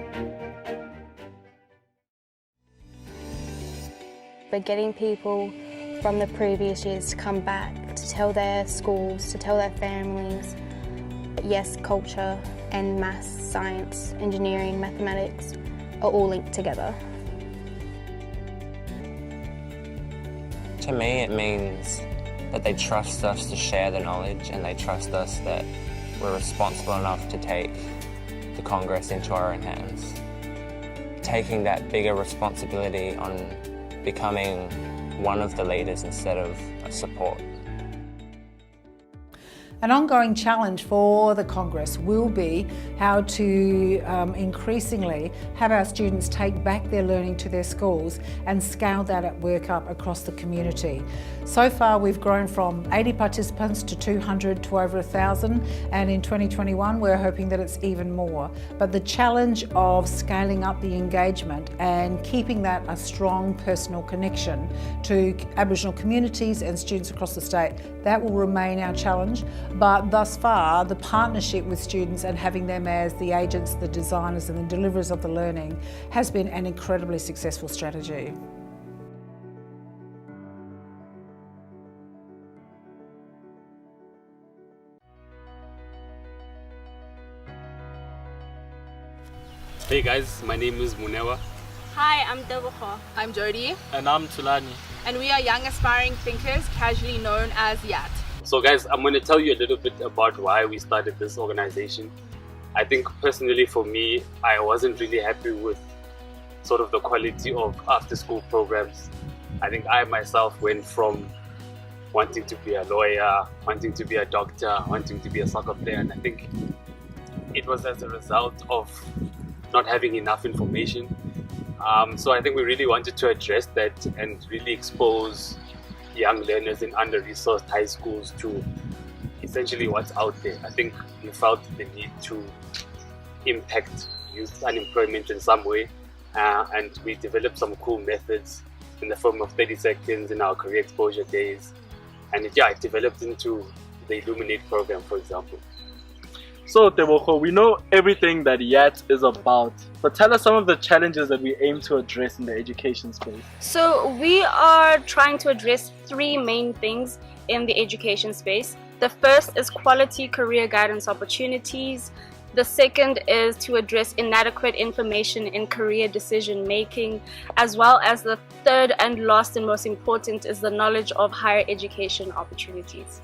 We're getting people from the previous years to come back, to tell their schools, to tell their families, yes, culture and maths, science, engineering, mathematics are all linked together. To me, it means that they trust us to share the knowledge, and they trust us that we're responsible enough to take the Congress into our own hands. Taking that bigger responsibility on becoming one of the leaders instead of a support. An ongoing challenge for the Congress will be how to increasingly have our students take back their learning to their schools and scale that at work up across the community. So far we've grown from 80 participants to 200 to over 1,000, and in 2021 we're hoping that it's even more. But the challenge of scaling up the engagement and keeping that a strong personal connection to Aboriginal communities and students across the state, that will remain our challenge. But thus far, the partnership with students and having them as the agents, the designers and the deliverers of the learning has been an incredibly successful strategy. Hey guys, my name is Munewa. Hi, I'm Deboko. I'm Jody. And I'm Tulani. And we are Young Aspiring Thinkers, casually known as YAT. So guys, I'm going to tell you a little bit about why we started this organization. I think personally for me, I wasn't really happy with sort of the quality of after-school programs. I think I myself went from wanting to be a lawyer, wanting to be a doctor, wanting to be a soccer player, and I think it was as a result of not having enough information. So I think we really wanted to address that and really expose young learners in under-resourced high schools to essentially what's out there. I think we felt the need to impact youth unemployment in some way, and we developed some cool methods in the form of 30 seconds in our career exposure days, and it developed into the Illuminate program, for example. So Teboko, we know everything that YAT is about, but tell us some of the challenges that we aim to address in the education space. So we are trying to address three main things in the education space. The first is quality career guidance opportunities. The second is to address inadequate information in career decision making, as well as the third and last and most important is the knowledge of higher education opportunities.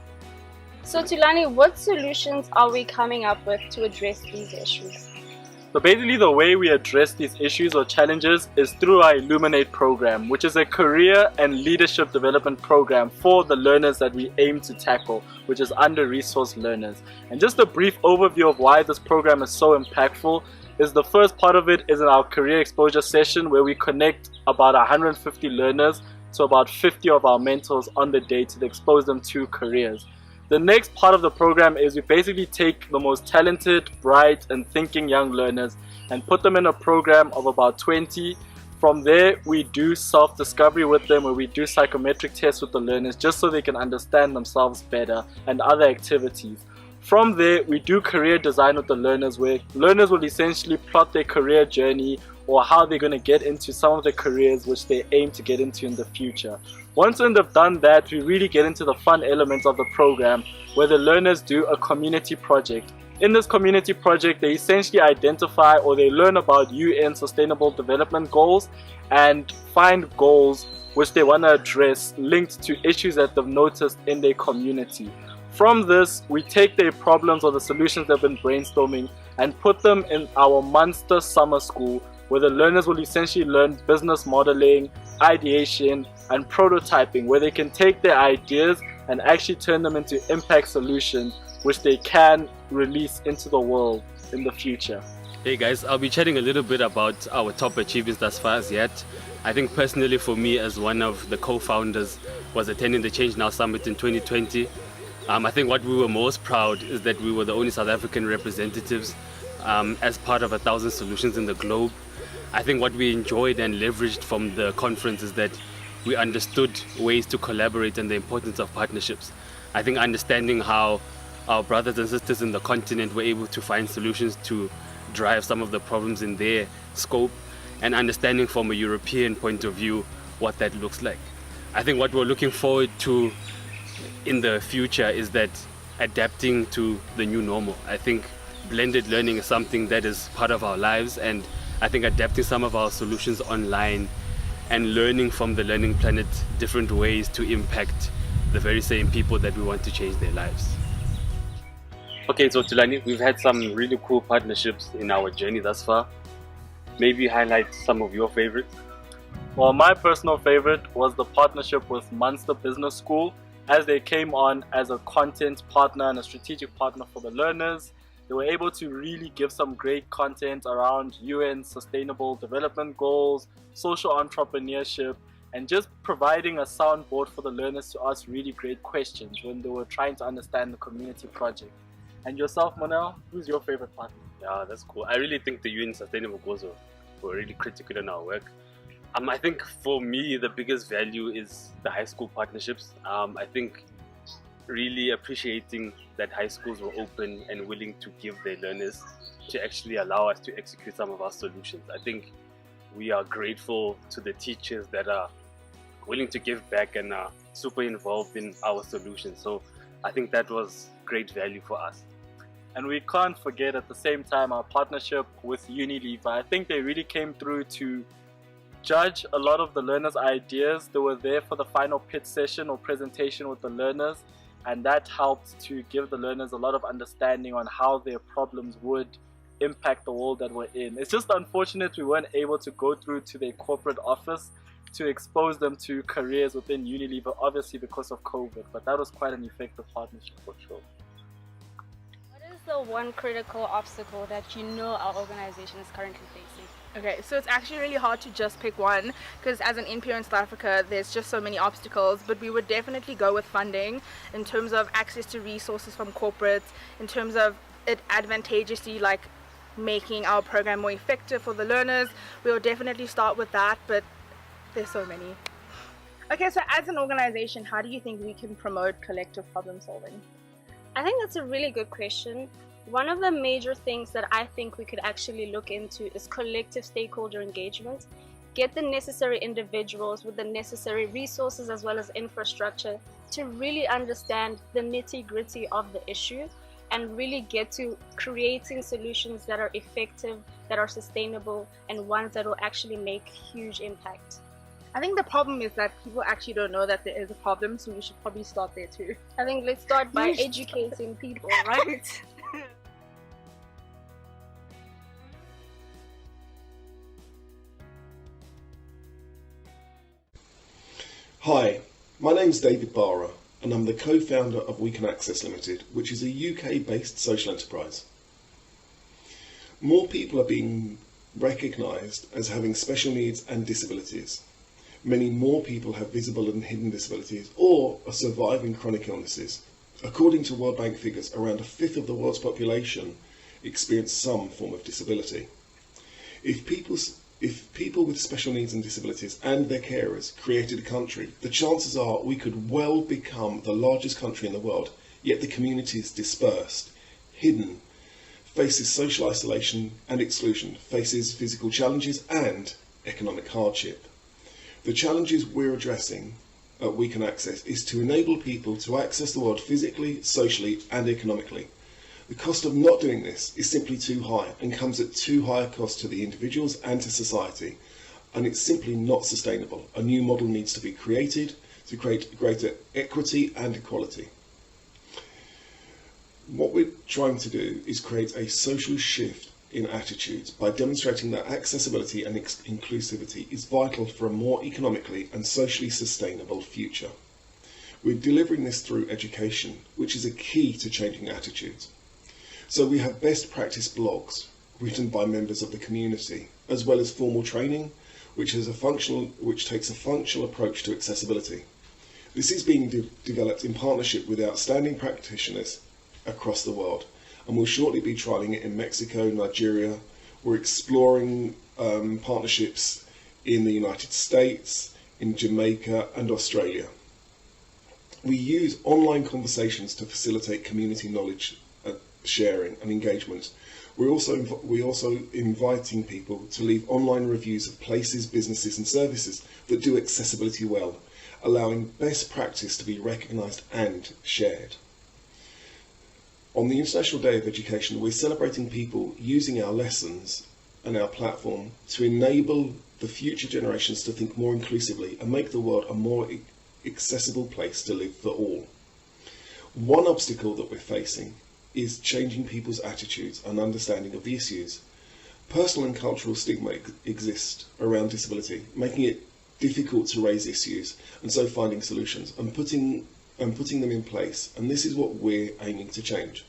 So Tulani, what solutions are we coming up with to address these issues? So basically the way we address these issues or challenges is through our Illuminate program, which is a career and leadership development program for the learners that we aim to tackle, which is under-resourced learners. And just a brief overview of why this program is so impactful is the first part of it is in our career exposure session, where we connect about 150 learners to about 50 of our mentors on the day to expose them to careers. The next part of the program is we basically take the most talented, bright and thinking young learners and put them in a program of about 20. From there, we do self-discovery with them, where we do psychometric tests with the learners just so they can understand themselves better, and other activities. From there, we do career design with the learners, where learners will essentially plot their career journey or how they're going to get into some of the careers which they aim to get into in the future. Once they've done that, we really get into the fun elements of the program, where the learners do a community project. In this community project, they essentially identify or they learn about UN Sustainable Development Goals and find goals which they want to address linked to issues that they've noticed in their community. From this, we take their problems or the solutions they've been brainstorming and put them in our Munster Summer School, where the learners will essentially learn business modeling, ideation and prototyping, where they can take their ideas and actually turn them into impact solutions which they can release into the world in the future. Hey guys, I'll be chatting a little bit about our top achievements thus far as yet. I think personally for me, as one of the co-founders, was attending the Change Now Summit in 2020. I think what we were most proud is that we were the only South African representatives as part of 1,000 solutions in the globe. I think what we enjoyed and leveraged from the conference is that we understood ways to collaborate and the importance of partnerships. I think understanding how our brothers and sisters in the continent were able to find solutions to drive some of the problems in their scope, and understanding from a European point of view what that looks like. I think what we're looking forward to in the future is that adapting to the new normal. I think blended learning is something that is part of our lives, and I think adapting some of our solutions online and learning from the Learning Planet different ways to impact the very same people that we want to change their lives. Okay, so Tulani, we've had some really cool partnerships in our journey thus far. Maybe highlight some of your favorites. Well, my personal favorite was the partnership with Munster Business School, as they came on as a content partner and a strategic partner for the learners. They were able to really give some great content around UN Sustainable Development Goals, social entrepreneurship, and just providing a soundboard for the learners to ask really great questions when they were trying to understand the community project. And yourself, Monel, who's your favorite partner? Yeah, that's cool. I really think the UN Sustainable Goals were really critical in our work. I think for me, the biggest value is the high school partnerships. I think really appreciating that high schools were open and willing to give their learners to actually allow us to execute some of our solutions. I think we are grateful to the teachers that are willing to give back and are super involved in our solutions. So I think that was great value for us. And we can't forget at the same time our partnership with Unilever. I think they really came through to judge a lot of the learners' ideas. They were there for the final pitch session or presentation with the learners, and that helped to give the learners a lot of understanding on how their problems would impact the world that we're in. It's just unfortunate we weren't able to go through to their corporate office to expose them to careers within Unilever, obviously because of COVID, but that was quite an effective partnership for sure. What is the one critical obstacle that you know our organization is currently facing? Okay, so it's actually really hard to just pick one, because as an NPO in South Africa, there's just so many obstacles, but we would definitely go with funding in terms of access to resources from corporates, in terms of it advantageously like making our program more effective for the learners. We'll definitely start with that, but there's so many. Okay, so as an organization, how do you think we can promote collective problem solving? I think that's a really good question. One of the major things that I think we could actually look into is collective stakeholder engagement. Get the necessary individuals with the necessary resources as well as infrastructure to really understand the nitty-gritty of the issue and really get to creating solutions that are effective, that are sustainable, and ones that will actually make huge impact. I think the problem is that people actually don't know that there is a problem, so we should probably start there too. I think let's start by educating people, right? Hi, my name's David Barra and I'm the co-founder of We Can Access Limited, which is a UK-based social enterprise. More people are being recognised as having special needs and disabilities. Many more people have visible and hidden disabilities or are surviving chronic illnesses. According to World Bank figures, around a fifth of the world's population experience some form of disability. If people with special needs and disabilities and their carers created a country, the chances are we could well become the largest country in the world, yet the community is dispersed, hidden, faces social isolation and exclusion, faces physical challenges and economic hardship. The challenges we're addressing at We Can Access is to enable people to access the world physically, socially and economically. The cost of not doing this is simply too high and comes at too high a cost to the individuals and to society, and it's simply not sustainable. A new model needs to be created to create greater equity and equality. What we're trying to do is create a social shift in attitudes by demonstrating that accessibility and inclusivity is vital for a more economically and socially sustainable future. We're delivering this through education, which is a key to changing attitudes. So we have best practice blogs written by members of the community, as well as formal training, which takes a functional approach to accessibility. This is being developed in partnership with outstanding practitioners across the world, and we'll shortly be trialling it in Mexico, Nigeria. We're exploring partnerships in the United States, in Jamaica and Australia. We use online conversations to facilitate community knowledge sharing and engagement. We're also inviting people to leave online reviews of places, businesses and services that do accessibility well, allowing best practice to be recognised and shared. On the International Day of Education, we're celebrating people using our lessons and our platform to enable the future generations to think more inclusively and make the world a more accessible place to live for all. One obstacle that we're facing is changing people's attitudes and understanding of the issues. Personal and cultural stigma exist around disability, making it difficult to raise issues, and so finding solutions and putting them in place, and this is what we're aiming to change.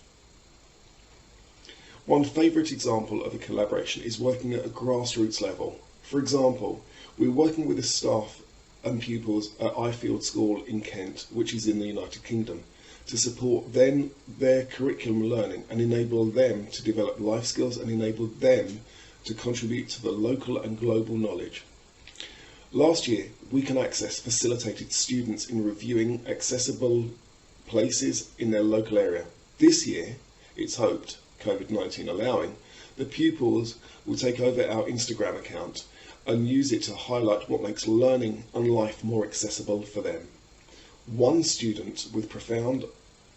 One favourite example of a collaboration is working at a grassroots level. For example, we're working with the staff and pupils at Ifield School in Kent, which is in the United Kingdom, to support their curriculum learning and enable them to develop life skills and enable them to contribute to the local and global knowledge. Last year, We Can Access facilitated students in reviewing accessible places in their local area. This year, it's hoped, COVID-19 allowing, the pupils will take over our Instagram account and use it to highlight what makes learning and life more accessible for them. One student with profound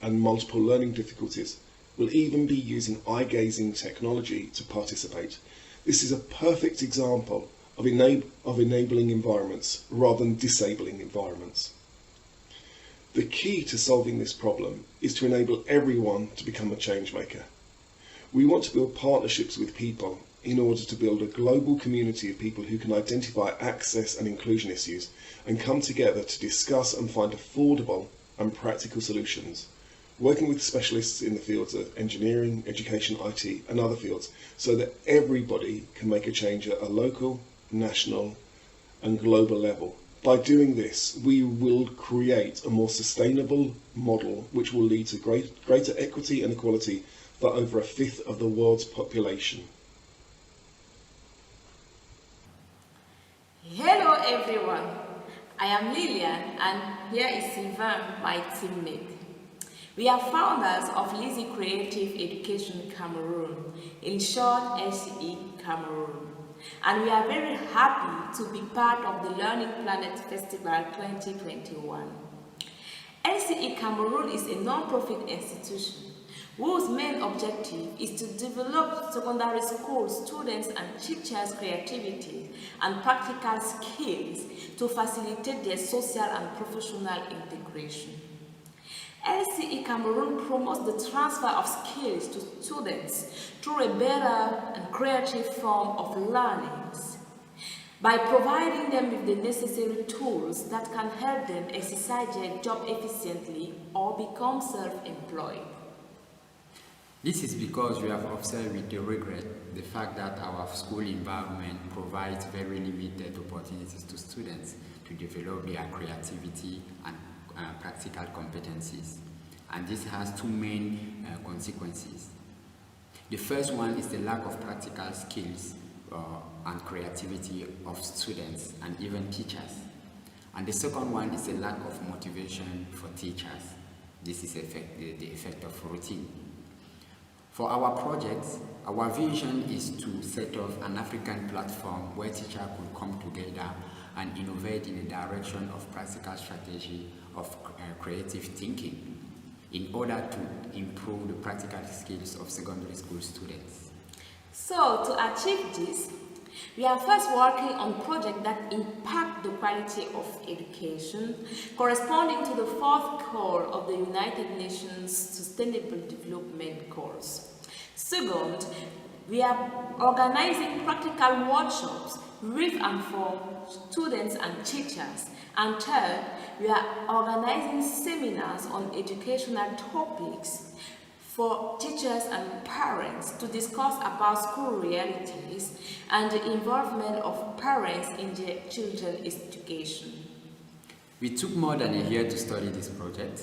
and multiple learning difficulties will even be using eye-gazing technology to participate. This is a perfect example of enabling environments rather than disabling environments. The key to solving this problem is to enable everyone to become a change maker. We want to build partnerships with people in order to build a global community of people who can identify access and inclusion issues and come together to discuss and find affordable and practical solutions, working with specialists in the fields of engineering, education, IT and other fields so that everybody can make a change at a local, national and global level. By doing this, we will create a more sustainable model which will lead to greater equity and equality for over a fifth of the world's population. Hello everyone, I am Lillian and here is Sylvain, my teammate. We are founders of Lizzie Creative Education Cameroon, in short LCE Cameroon, and we are very happy to be part of the Learning Planet Festival 2021. LCE Cameroon is a non-profit institution whose main objective is to develop secondary school students and teachers' creativity and practical skills to facilitate their social and professional integration. LCE Cameroon promotes the transfer of skills to students through a better and creative form of learning, by providing them with the necessary tools that can help them exercise their job efficiently or become self-employed. This is because we have observed with regret the fact that our school environment provides very limited opportunities to students to develop their creativity and practical competencies. and this has two main consequences. The first one is the lack of practical skills and creativity of students and even teachers. And the second one is the lack of motivation for teachers. This is the effect of routine. For our projects, our vision is to set up an African platform where teachers could come together and innovate in the direction of practical strategy of creative thinking in order to improve the practical skills of secondary school students. So, to achieve this, we are first working on projects that impact the quality of education, corresponding to the fourth core of the United Nations Sustainable Development Goals. Second, we are organizing practical workshops with and for students and teachers. And third, we are organizing seminars on educational topics for teachers and parents to discuss about school realities and the involvement of parents in their children's education. We took more than a year to study this project,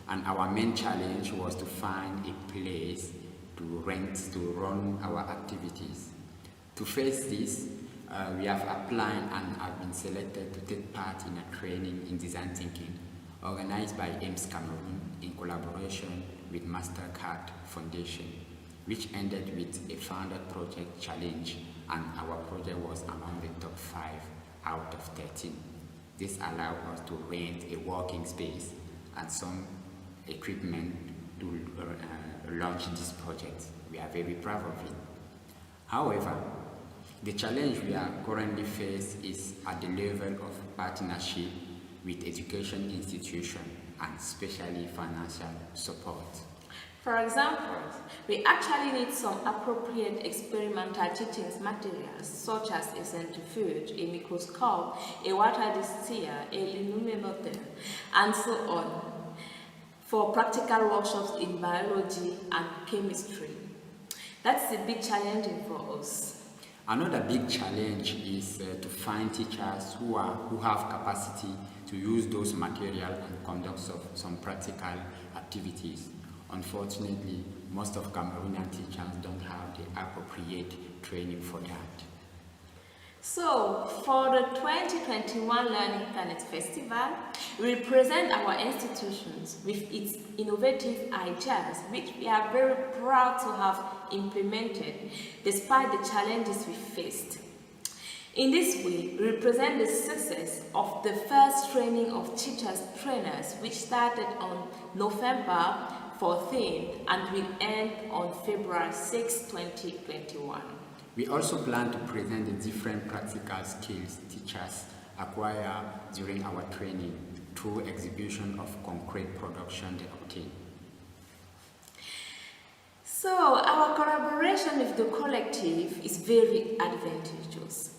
and our main challenge was to find a place to rent to run our activities. To face this, we have applied and have been selected to take part in a training in design thinking organized by AIMS Cameroon in collaboration with MasterCard Foundation, which ended with a founded project challenge, and our project was among the top 5 out of 13. This allowed us to rent a working space and some equipment to launch this project. We are very proud of it. However, the challenge we are currently faced is at the level of partnership with education institutions and especially financial support. For example, we actually need some appropriate experimental teaching materials such as a centrifuge, a microscope, a water distiller, a illuminator, and so on, for practical workshops in biology and chemistry. That's a bit challenging for us. Another big challenge is to find teachers who have capacity to use those materials and conduct some practical activities. Unfortunately, most of Cameroonian teachers don't have the appropriate training for that. So, for the 2021 Learning Planet Festival, we present our institutions with its innovative ideas, which we are very proud to have implemented despite the challenges we faced. In this way, we represent the success of the first training of teachers trainers, which started on November 14th and will end on February 6, 2021. We also plan to present the different practical skills teachers acquire during our training through exhibition of concrete production they obtain. So, our collaboration with the collective is very advantageous.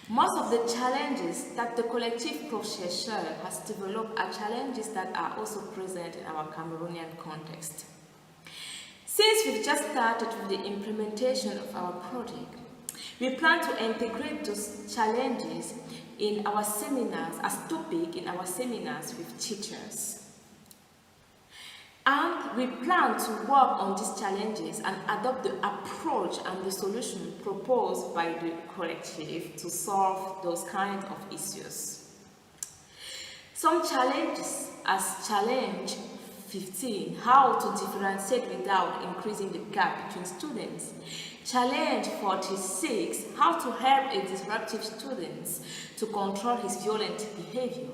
Most of the challenges that the collective professor has developed are challenges that are also present in our Cameroonian context. Since we've just started with the implementation of our project, we plan to integrate those challenges in our seminars as topic in our seminars with teachers. And we plan to work on these challenges and adopt the approach and the solution proposed by the collective to solve those kinds of issues. Some challenges as challenge 15, how to differentiate without increasing the gap between students. Challenge 46, how to help a disruptive student to control his violent behavior.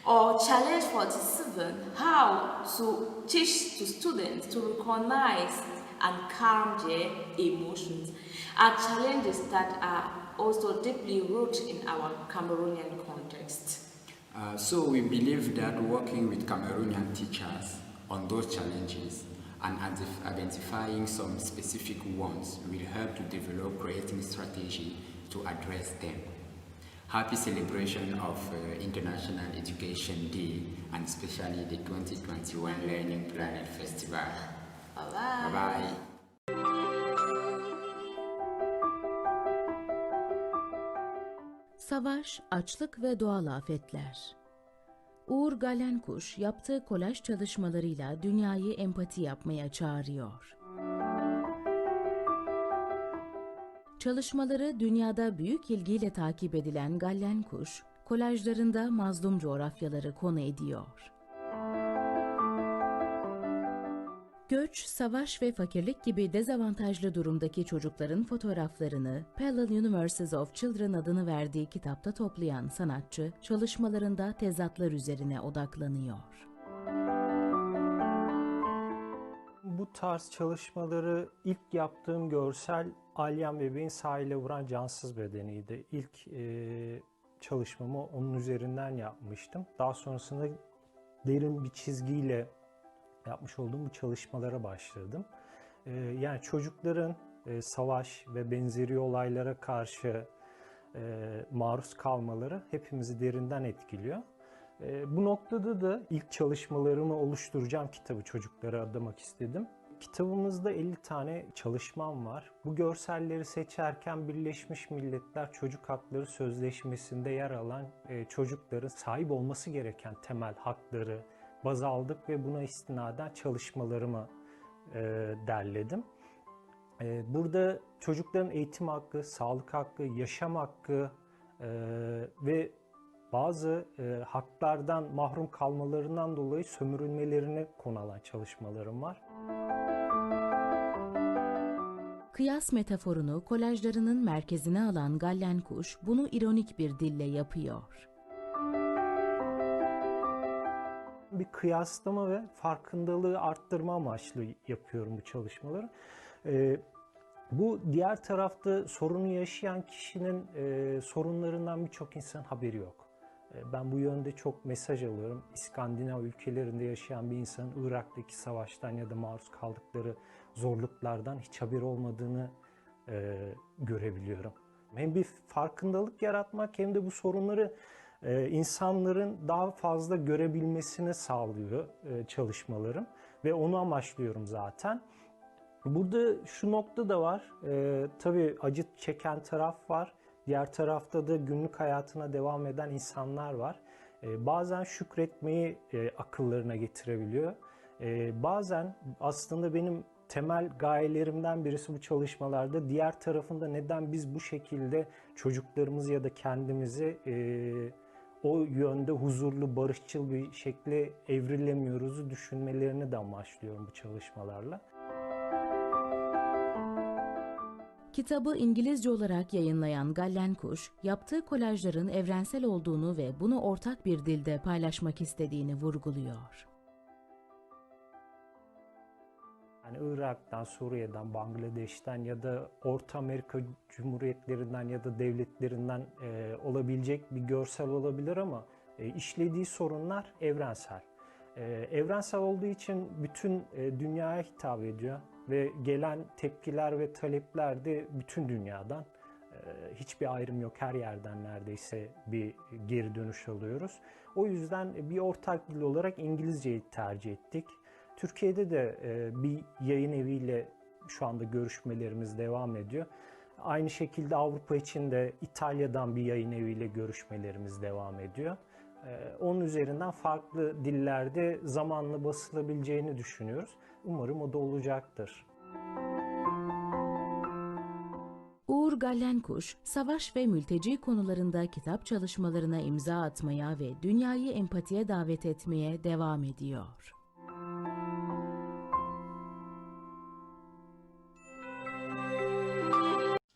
Or challenge 47, how to teach to students to recognize and calm their emotions, are challenges that are also deeply rooted in our Cameroonian context. So we believe that working with Cameroonian teachers on those challenges and identifying some specific ones will help to develop creative strategy to address them. Happy celebration of International Education Day and especially the 2021 Learning Planet Festival. Bye-bye. Bye-bye. Savaş, açlık ve doğal afetler. Uğur Galenkuş yaptığı kolaj çalışmalarıyla dünyayı empati yapmaya çağırıyor. Çalışmaları dünyada büyük ilgiyle takip edilen Galenkuş, kolajlarında mazlum coğrafyaları konu ediyor. Göç, savaş ve fakirlik gibi dezavantajlı durumdaki çocukların fotoğraflarını Parallel Universes of Children adını verdiği kitapta toplayan sanatçı, çalışmalarında tezatlar üzerine odaklanıyor. Bu tarz çalışmaları ilk yaptığım görsel alien bebeğin sahile vuran cansız bedeniydi. İlk çalışmamı onun üzerinden yapmıştım. Daha sonrasında derin bir çizgiyle yapmış olduğum bu çalışmalara başladım. Yani çocukların savaş ve benzeri olaylara karşı maruz kalmaları hepimizi derinden etkiliyor. Bu noktada da ilk çalışmalarımı oluşturacağım kitabı çocuklara adamak istedim. Kitabımızda 50 tane çalışmam var. Bu görselleri seçerken Birleşmiş Milletler Çocuk Hakları Sözleşmesi'nde yer alan çocukların sahip olması gereken temel hakları baz aldık ve buna istinaden çalışmalarımı derledim. Burada çocukların eğitim hakkı, sağlık hakkı, yaşam hakkı ve bazı haklardan mahrum kalmalarından dolayı sömürülmelerine konu alan çalışmalarım var. Kıyas metaforunu kolajlarının merkezine alan Galenkuş bunu ironik bir dille yapıyor. Bir kıyaslama ve farkındalığı arttırma amaçlı yapıyorum bu çalışmaları. Bu diğer tarafta sorunu yaşayan kişinin sorunlarından birçok insan haberi yok. Ben bu yönde çok mesaj alıyorum. İskandinav ülkelerinde yaşayan bir insanın Irak'taki savaştan ya da maruz kaldıkları zorluklardan hiç haberi olmadığını görebiliyorum. Hem bir farkındalık yaratmak hem de bu sorunları insanların daha fazla görebilmesini sağlıyor çalışmalarım ve onu amaçlıyorum zaten. Burada şu nokta da var, tabii acı çeken taraf var, diğer tarafta da günlük hayatına devam eden insanlar var. Bazen şükretmeyi akıllarına getirebiliyor. Bazen aslında benim temel gayelerimden birisi bu çalışmalarda diğer tarafında neden biz bu şekilde çocuklarımızı ya da kendimizi o yönde huzurlu, barışçıl bir şekilde evrilemiyoruzu düşünmelerini de amaçlıyorum bu çalışmalarla. Kitabı İngilizce olarak yayınlayan Galenkuş, yaptığı kolajların evrensel olduğunu ve bunu ortak bir dilde paylaşmak istediğini vurguluyor. Yani Irak'tan, Suriye'den, Bangladeş'ten ya da Orta Amerika Cumhuriyetlerinden ya da devletlerinden olabilecek bir görsel olabilir ama işlediği sorunlar evrensel. Evrensel olduğu için bütün dünyaya hitap ediyor ve gelen tepkiler ve talepler de bütün dünyadan. Hiçbir ayrım yok, her yerden neredeyse bir geri dönüş alıyoruz. O yüzden bir ortak dil olarak İngilizceyi tercih ettik. Türkiye'de de bir yayın eviyle şu anda görüşmelerimiz devam ediyor. Aynı şekilde Avrupa için de İtalya'dan bir yayın eviyle görüşmelerimiz devam ediyor. Onun üzerinden farklı dillerde zamanla basılabileceğini düşünüyoruz. Umarım o da olacaktır. Uğur Galenkuş, savaş ve mülteci konularında kitap çalışmalarına imza atmaya ve dünyayı empatiye davet etmeye devam ediyor.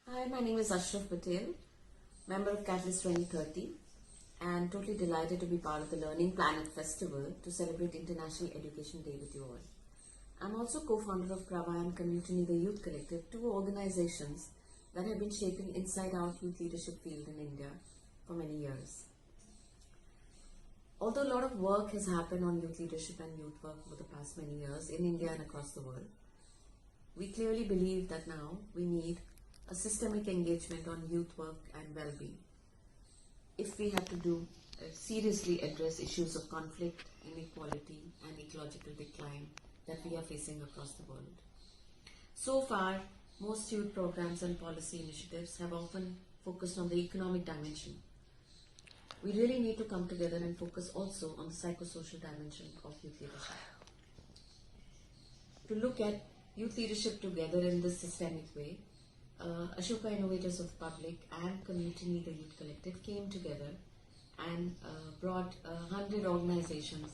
Hi, my name is Ashraf Patel, member of Catalyst 2030, and totally delighted to be part of the Learning Planet Festival to celebrate International Education Day with you all. I'm also co-founder of Pravayan Community, the Youth Collective, two organizations that have been shaping inside-out youth leadership field in India for many years. Although a lot of work has happened on youth leadership and youth work over the past many years in India and across the world, we clearly believe that now we need a systemic engagement on youth work and well-being. If we have to seriously address issues of conflict, inequality and ecological decline that we are facing across the world. So far, most youth programs and policy initiatives have often focused on the economic dimension. we really need to come together and focus also on the psychosocial dimension of youth leadership. To look at youth leadership together in this systemic way, Ashoka Innovators of Public and Community Leader Youth Collective came together and brought 100 organizations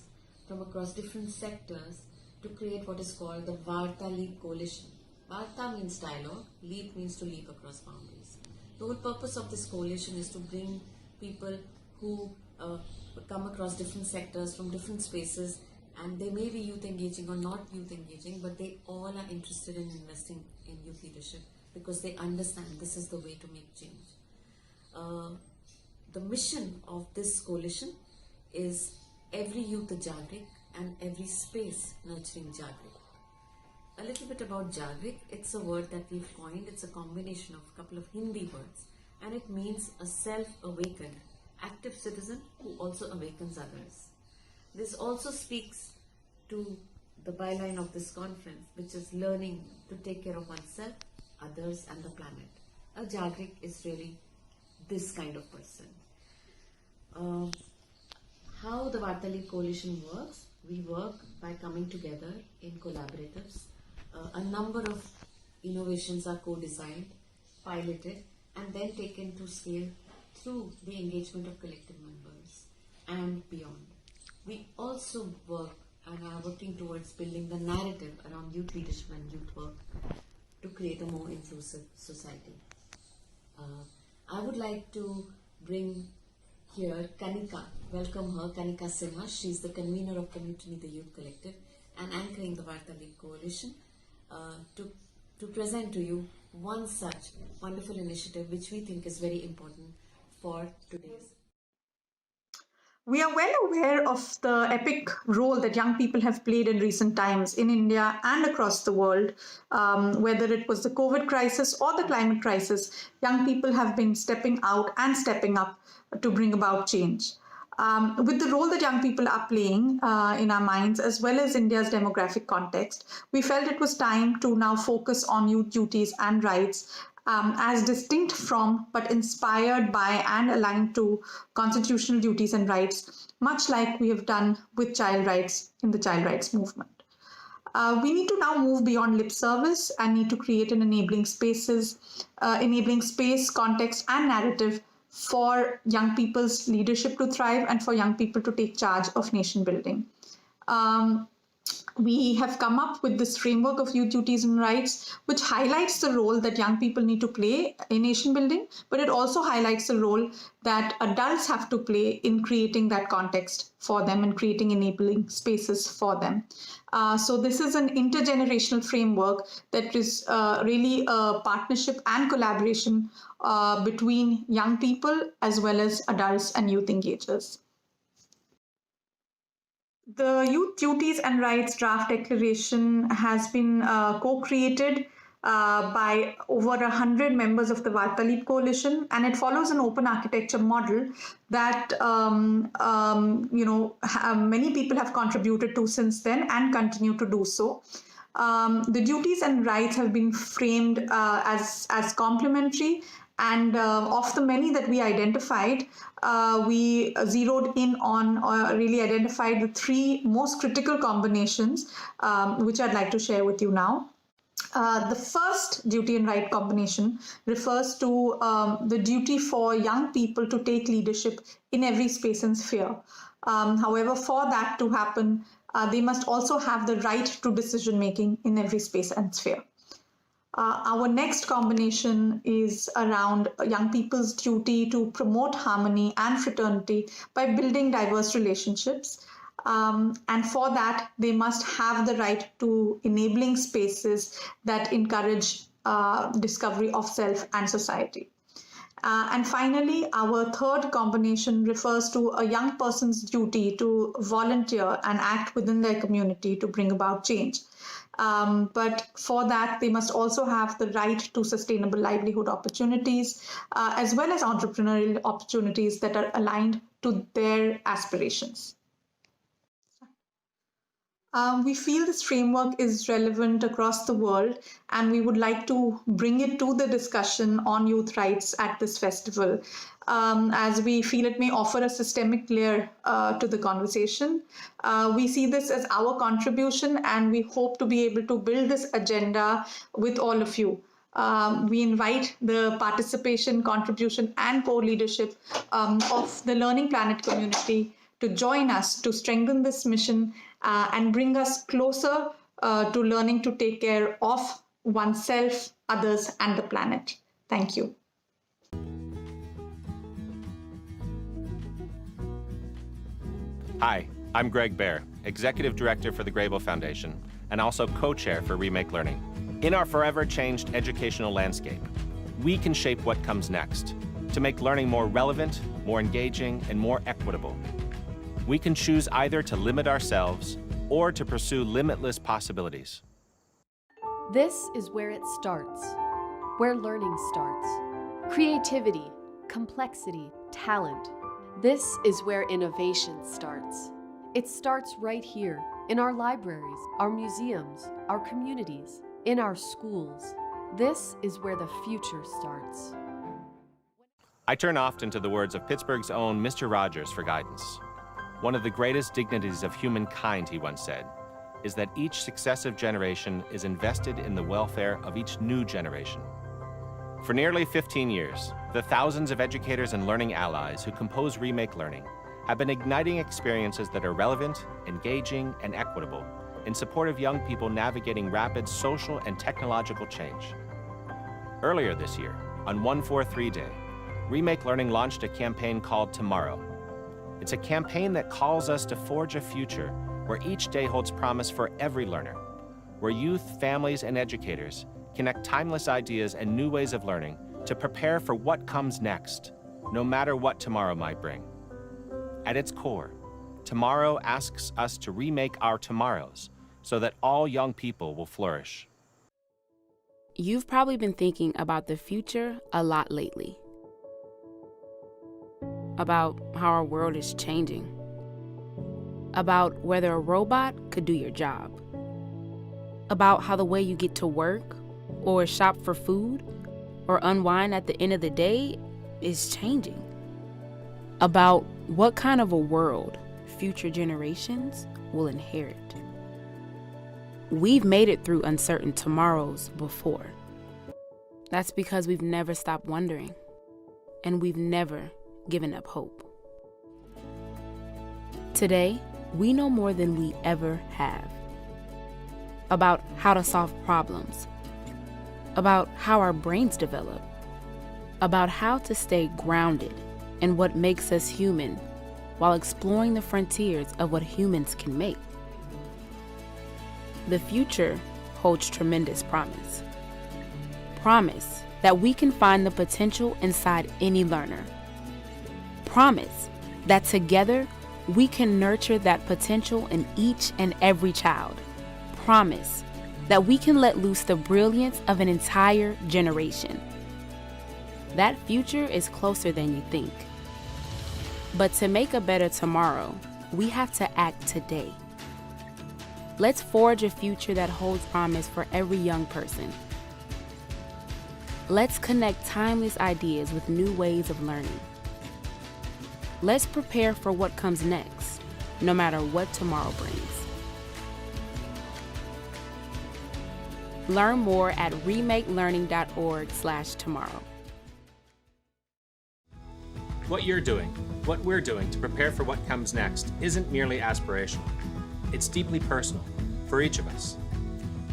from across different sectors to create what is called the Varta Leap Coalition. Varta means dialogue, leap means to leap across boundaries. The whole purpose of this coalition is to bring people who come across different sectors from different spaces, and they may be youth engaging or not youth engaging, but they all are interested in investing in youth leadership because they understand this is the way to make change. The mission of this coalition is every youth a Jagrik and every space nurturing Jagrik. A little bit about Jagrik, it's a word that we've coined. It's a combination of a couple of Hindi words, and it means a self-awakened, active citizen who also awakens others. This also speaks to the byline of this conference, which is learning to take care of oneself, others and the planet. A Jagrik is really this kind of person. How the Varta Leap Coalition works, we work by coming together in collaboratives. A number of innovations are co-designed, piloted, and then taken to scale through the engagement of collective members and beyond. We also work and are working towards building the narrative around youth leadership and youth work to create a more inclusive society. I would like to bring here Kanika, welcome her, Kanika Sinha. She's the convener of Community Leader Youth Collective and anchoring the Varta Leap Coalition to present to you one such wonderful initiative which we think is very important for today's. We are well aware of the epic role that young people have played in recent times in India and across the world. Whether it was the COVID crisis or the climate crisis, young people have been stepping out and stepping up to bring about change. With the role that young people are playing in our minds, as well as India's demographic context, we felt it was time to now focus on youth duties and rights as distinct from but inspired by and aligned to constitutional duties and rights, much like we have done with child rights in the child rights movement. We need to now move beyond lip service and need to create an enabling space, context and narrative for young people's leadership to thrive and for young people to take charge of nation building. We have come up with this framework of youth duties and rights, which highlights the role that young people need to play in nation building, but it also highlights the role that adults have to play in creating that context for them and creating enabling spaces for them. So this is an intergenerational framework that is really a partnership and collaboration between young people as well as adults and youth engagers. The Youth Duties and Rights Draft Declaration has been co-created by over 100 members of the Varta Leap Coalition, and it follows an open architecture model that many people have contributed to since then and continue to do so. The duties and rights have been framed as complementary, and of the many that we identified, we zeroed in on or really identified the three most critical combinations, which I'd like to share with you now. The first duty and right combination refers to the duty for young people to take leadership in every space and sphere. However, for that to happen, they must also have the right to decision making in every space and sphere. Our next combination is around young people's duty to promote harmony and fraternity by building diverse relationships. And for that, they must have the right to enabling spaces that encourage discovery of self and society. And finally, our third combination refers to a young person's duty to volunteer and act within their community to bring about change. But for that, they must also have the right to sustainable livelihood opportunities, as well as entrepreneurial opportunities that are aligned to their aspirations. We feel this framework is relevant across the world, and we would like to bring it to the discussion on youth rights at this festival, as we feel it may offer a systemic layer to the conversation. We see this as our contribution, and we hope to be able to build this agenda with all of you. We invite the participation, contribution, and co-leadership of the Learning Planet community to join us to strengthen this mission and bring us closer to learning to take care of oneself, others, and the planet. Thank you. Hi, I'm Greg Baer, Executive Director for the Grable Foundation, and also co-chair for Remake Learning. In our forever changed educational landscape, we can shape what comes next to make learning more relevant, more engaging, and more equitable. We can choose either to limit ourselves or to pursue limitless possibilities. This is where it starts, where learning starts. Creativity, complexity, talent. This is where innovation starts. It starts right here, in our libraries, our museums, our communities, in our schools. This is where the future starts. I turn often to the words of Pittsburgh's own Mr. Rogers for guidance. One of the greatest dignities of humankind, he once said, is that each successive generation is invested in the welfare of each new generation. For nearly 15 years, the thousands of educators and learning allies who compose Remake Learning have been igniting experiences that are relevant, engaging, and equitable in support of young people navigating rapid social and technological change. Earlier this year, on 143 Day, Remake Learning launched a campaign called Tomorrow. It's a campaign that calls us to forge a future where each day holds promise for every learner, where youth, families, and educators connect timeless ideas and new ways of learning to prepare for what comes next, no matter what tomorrow might bring. At its core, Tomorrow asks us to remake our tomorrows so that all young people will flourish. You've probably been thinking about the future a lot lately. About how our world is changing. About whether a robot could do your job. About how the way you get to work, or shop for food, or unwind at the end of the day is changing. About what kind of a world future generations will inherit. We've made it through uncertain tomorrows before. That's because we've never stopped wondering, and we've never given up hope. Today, we know more than we ever have. About how to solve problems. About how our brains develop. About how to stay grounded in what makes us human while exploring the frontiers of what humans can make. The future holds tremendous promise. Promise that we can find the potential inside any learner. Promise that together we can nurture that potential in each and every child. Promise that we can let loose the brilliance of an entire generation. That future is closer than you think. But to make a better tomorrow, we have to act today. Let's forge a future that holds promise for every young person. Let's connect timeless ideas with new ways of learning. Let's prepare for what comes next, no matter what tomorrow brings. Learn more at remakelearning.org/tomorrow. What you're doing, what we're doing to prepare for what comes next isn't merely aspirational. It's deeply personal for each of us.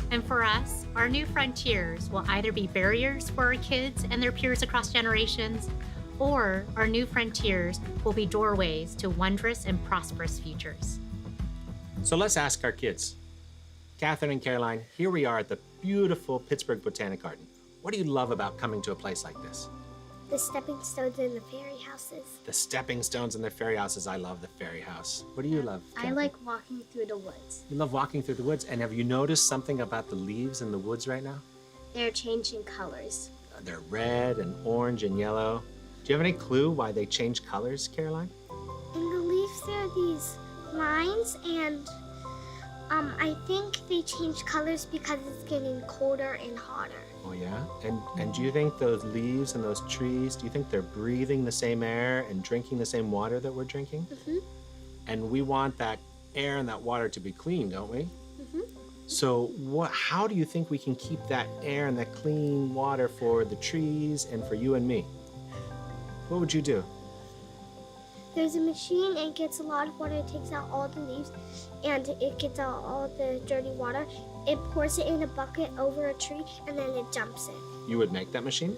And for us, our new frontiers will either be barriers for our kids and their peers across generations, or our new frontiers will be doorways to wondrous and prosperous futures. So let's ask our kids. Catherine and Caroline, here we are at the beautiful Pittsburgh Botanic Garden. What do you love about coming to a place like this? The stepping stones and the fairy houses. The stepping stones and the fairy houses. I love the fairy house. What do you love, Catherine? I like walking through the woods. You love walking through the woods. And have you noticed something about the leaves in the woods right now? They're changing colors. They're red and orange and yellow. Do you have any clue why they change colors, Caroline? In the leaves there are these lines, and I think they change colors because it's getting colder and hotter. Oh yeah? And do you think those leaves and those trees, do you think they're breathing the same air and drinking the same water that we're drinking? Mm-hmm. And we want that air and that water to be clean, don't we? Mm-hmm. So how do you think we can keep that air and that clean water for the trees and for you and me? What would you do? There's a machine and it gets a lot of water. It takes out all the leaves and it gets out all the dirty water. It pours it in a bucket over a tree and then it jumps it. You would make that machine?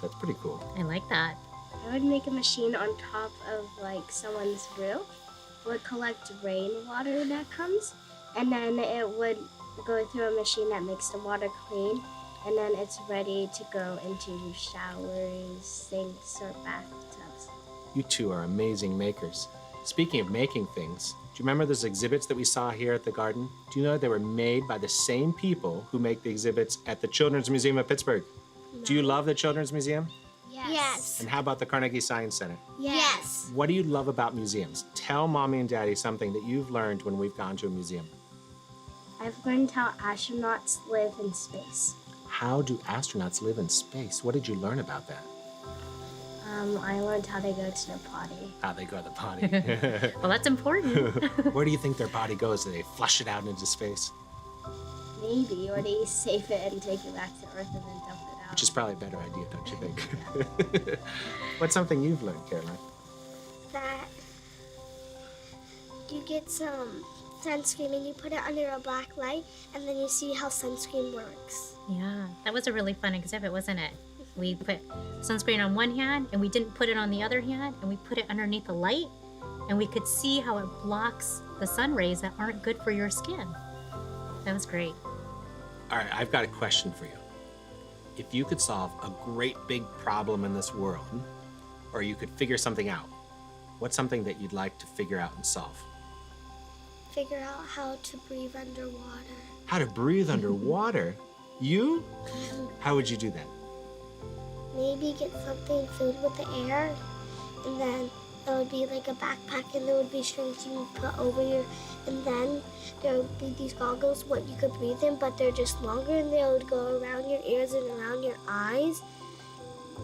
That's pretty cool. I like that. I would make a machine on top of like someone's roof. It would collect rainwater that comes and then it would go through a machine that makes the water clean and then it's ready to go into showers, sinks, or bathtubs. You two are amazing makers. Speaking of making things, do you remember those exhibits that we saw here at the garden? Do you know they were made by the same people who make the exhibits at the Children's Museum of Pittsburgh? No. Do you love the Children's Museum? Yes. And how about the Carnegie Science Center? Yes. What do you love about museums? Tell Mommy and Daddy something that you've learned when we've gone to a museum. I've learned how astronauts live in space. How do astronauts live in space? What did you learn about that? I learned how they go to the potty. How they go to the potty. Well, that's important. Where do you think their body goes? Do they flush it out into space? Maybe, or they save it and take it back to Earth and then dump it out. Which is probably a better idea, don't you think? What's something you've learned, Caroline? That you get some sunscreen and you put it under a black light and then you see how sunscreen works. Yeah, that was a really fun exhibit, wasn't it? We put sunscreen on one hand and we didn't put it on the other hand and we put it underneath the light and we could see how it blocks the sun rays that aren't good for your skin. That was great. All right, I've got a question for you. If you could solve a great big problem in this world, or you could figure something out, what's something that you'd like to figure out and solve? Figure out how to breathe underwater. How to breathe underwater? You? How would you do that? Maybe get something filled with the air, and then there would be like a backpack, and there would be strings you would put over your, and then there would be these goggles what you could breathe in, but they're just longer, and they would go around your ears and around your eyes,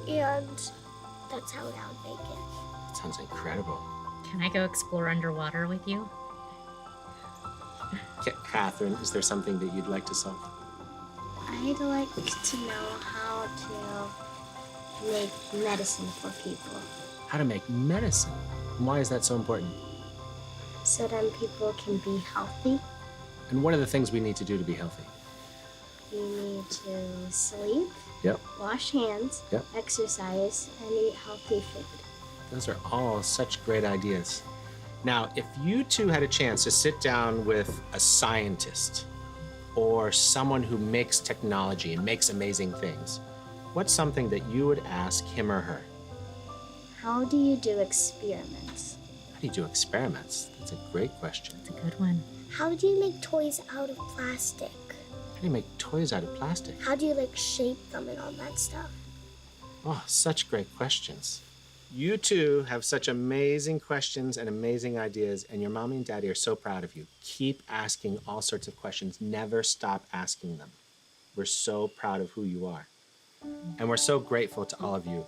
and that's how I would make it. That sounds incredible. Can I go explore underwater with you? Catherine, is there something that you'd like to solve? I'd like to know how to make medicine for people. How to make medicine? And why is that so important? So then people can be healthy. And what are the things we need to do to be healthy? You need to sleep, Yep. wash hands, Yep. exercise, and eat healthy food. Those are all such great ideas. Now, if you two had a chance to sit down with a scientist or someone who makes technology and makes amazing things, what's something that you would ask him or her? How do you do experiments? How do you do experiments? That's a great question. That's a good one. How do you make toys out of plastic? How do you make toys out of plastic? How do you like shape them and all that stuff? Oh, such great questions. You two have such amazing questions and amazing ideas, and your mommy and daddy are so proud of you. Keep asking all sorts of questions. Never stop asking them. We're so proud of who you are. And we're so grateful to all of you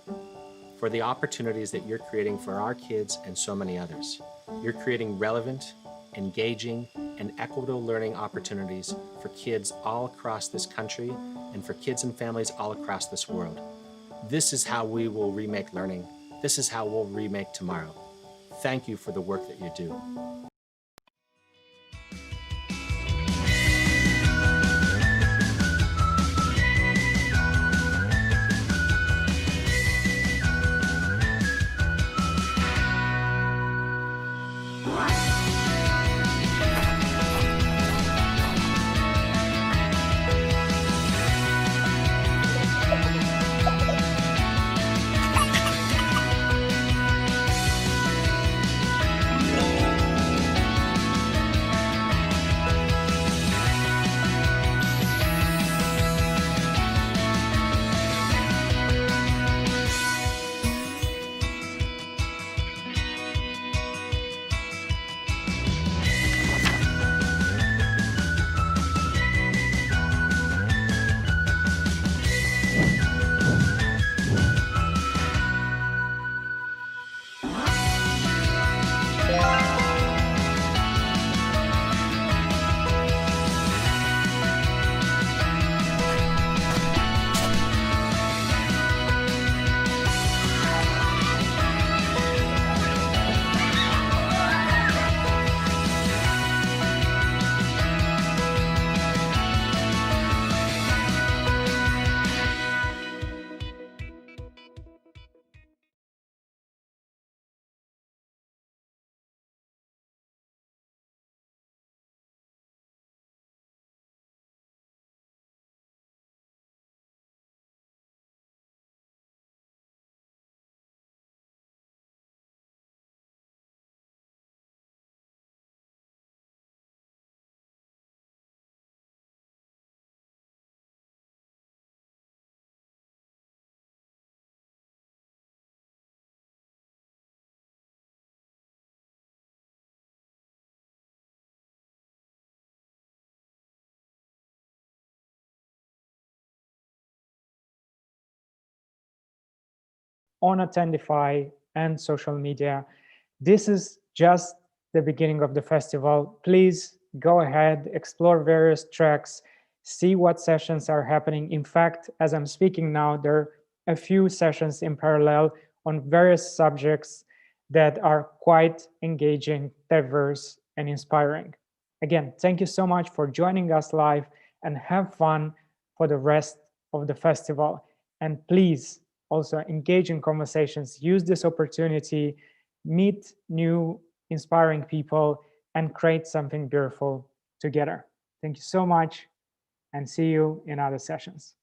for the opportunities that you're creating for our kids and so many others. You're creating relevant, engaging, and equitable learning opportunities for kids all across this country and for kids and families all across this world. This is how we will remake learning. This is how we'll remake tomorrow. Thank you for the work that you do. on Attendify and social media. This is just the beginning of the festival. Please go ahead, explore various tracks, see what sessions are happening. In fact, as I'm speaking now, there are a few sessions in parallel on various subjects that are quite engaging, diverse, and inspiring. Again, thank you so much for joining us live, and have fun for the rest of the festival. And please also engage in conversations, use this opportunity, meet new inspiring people, and create something beautiful together. Thank you so much, and see you in other sessions.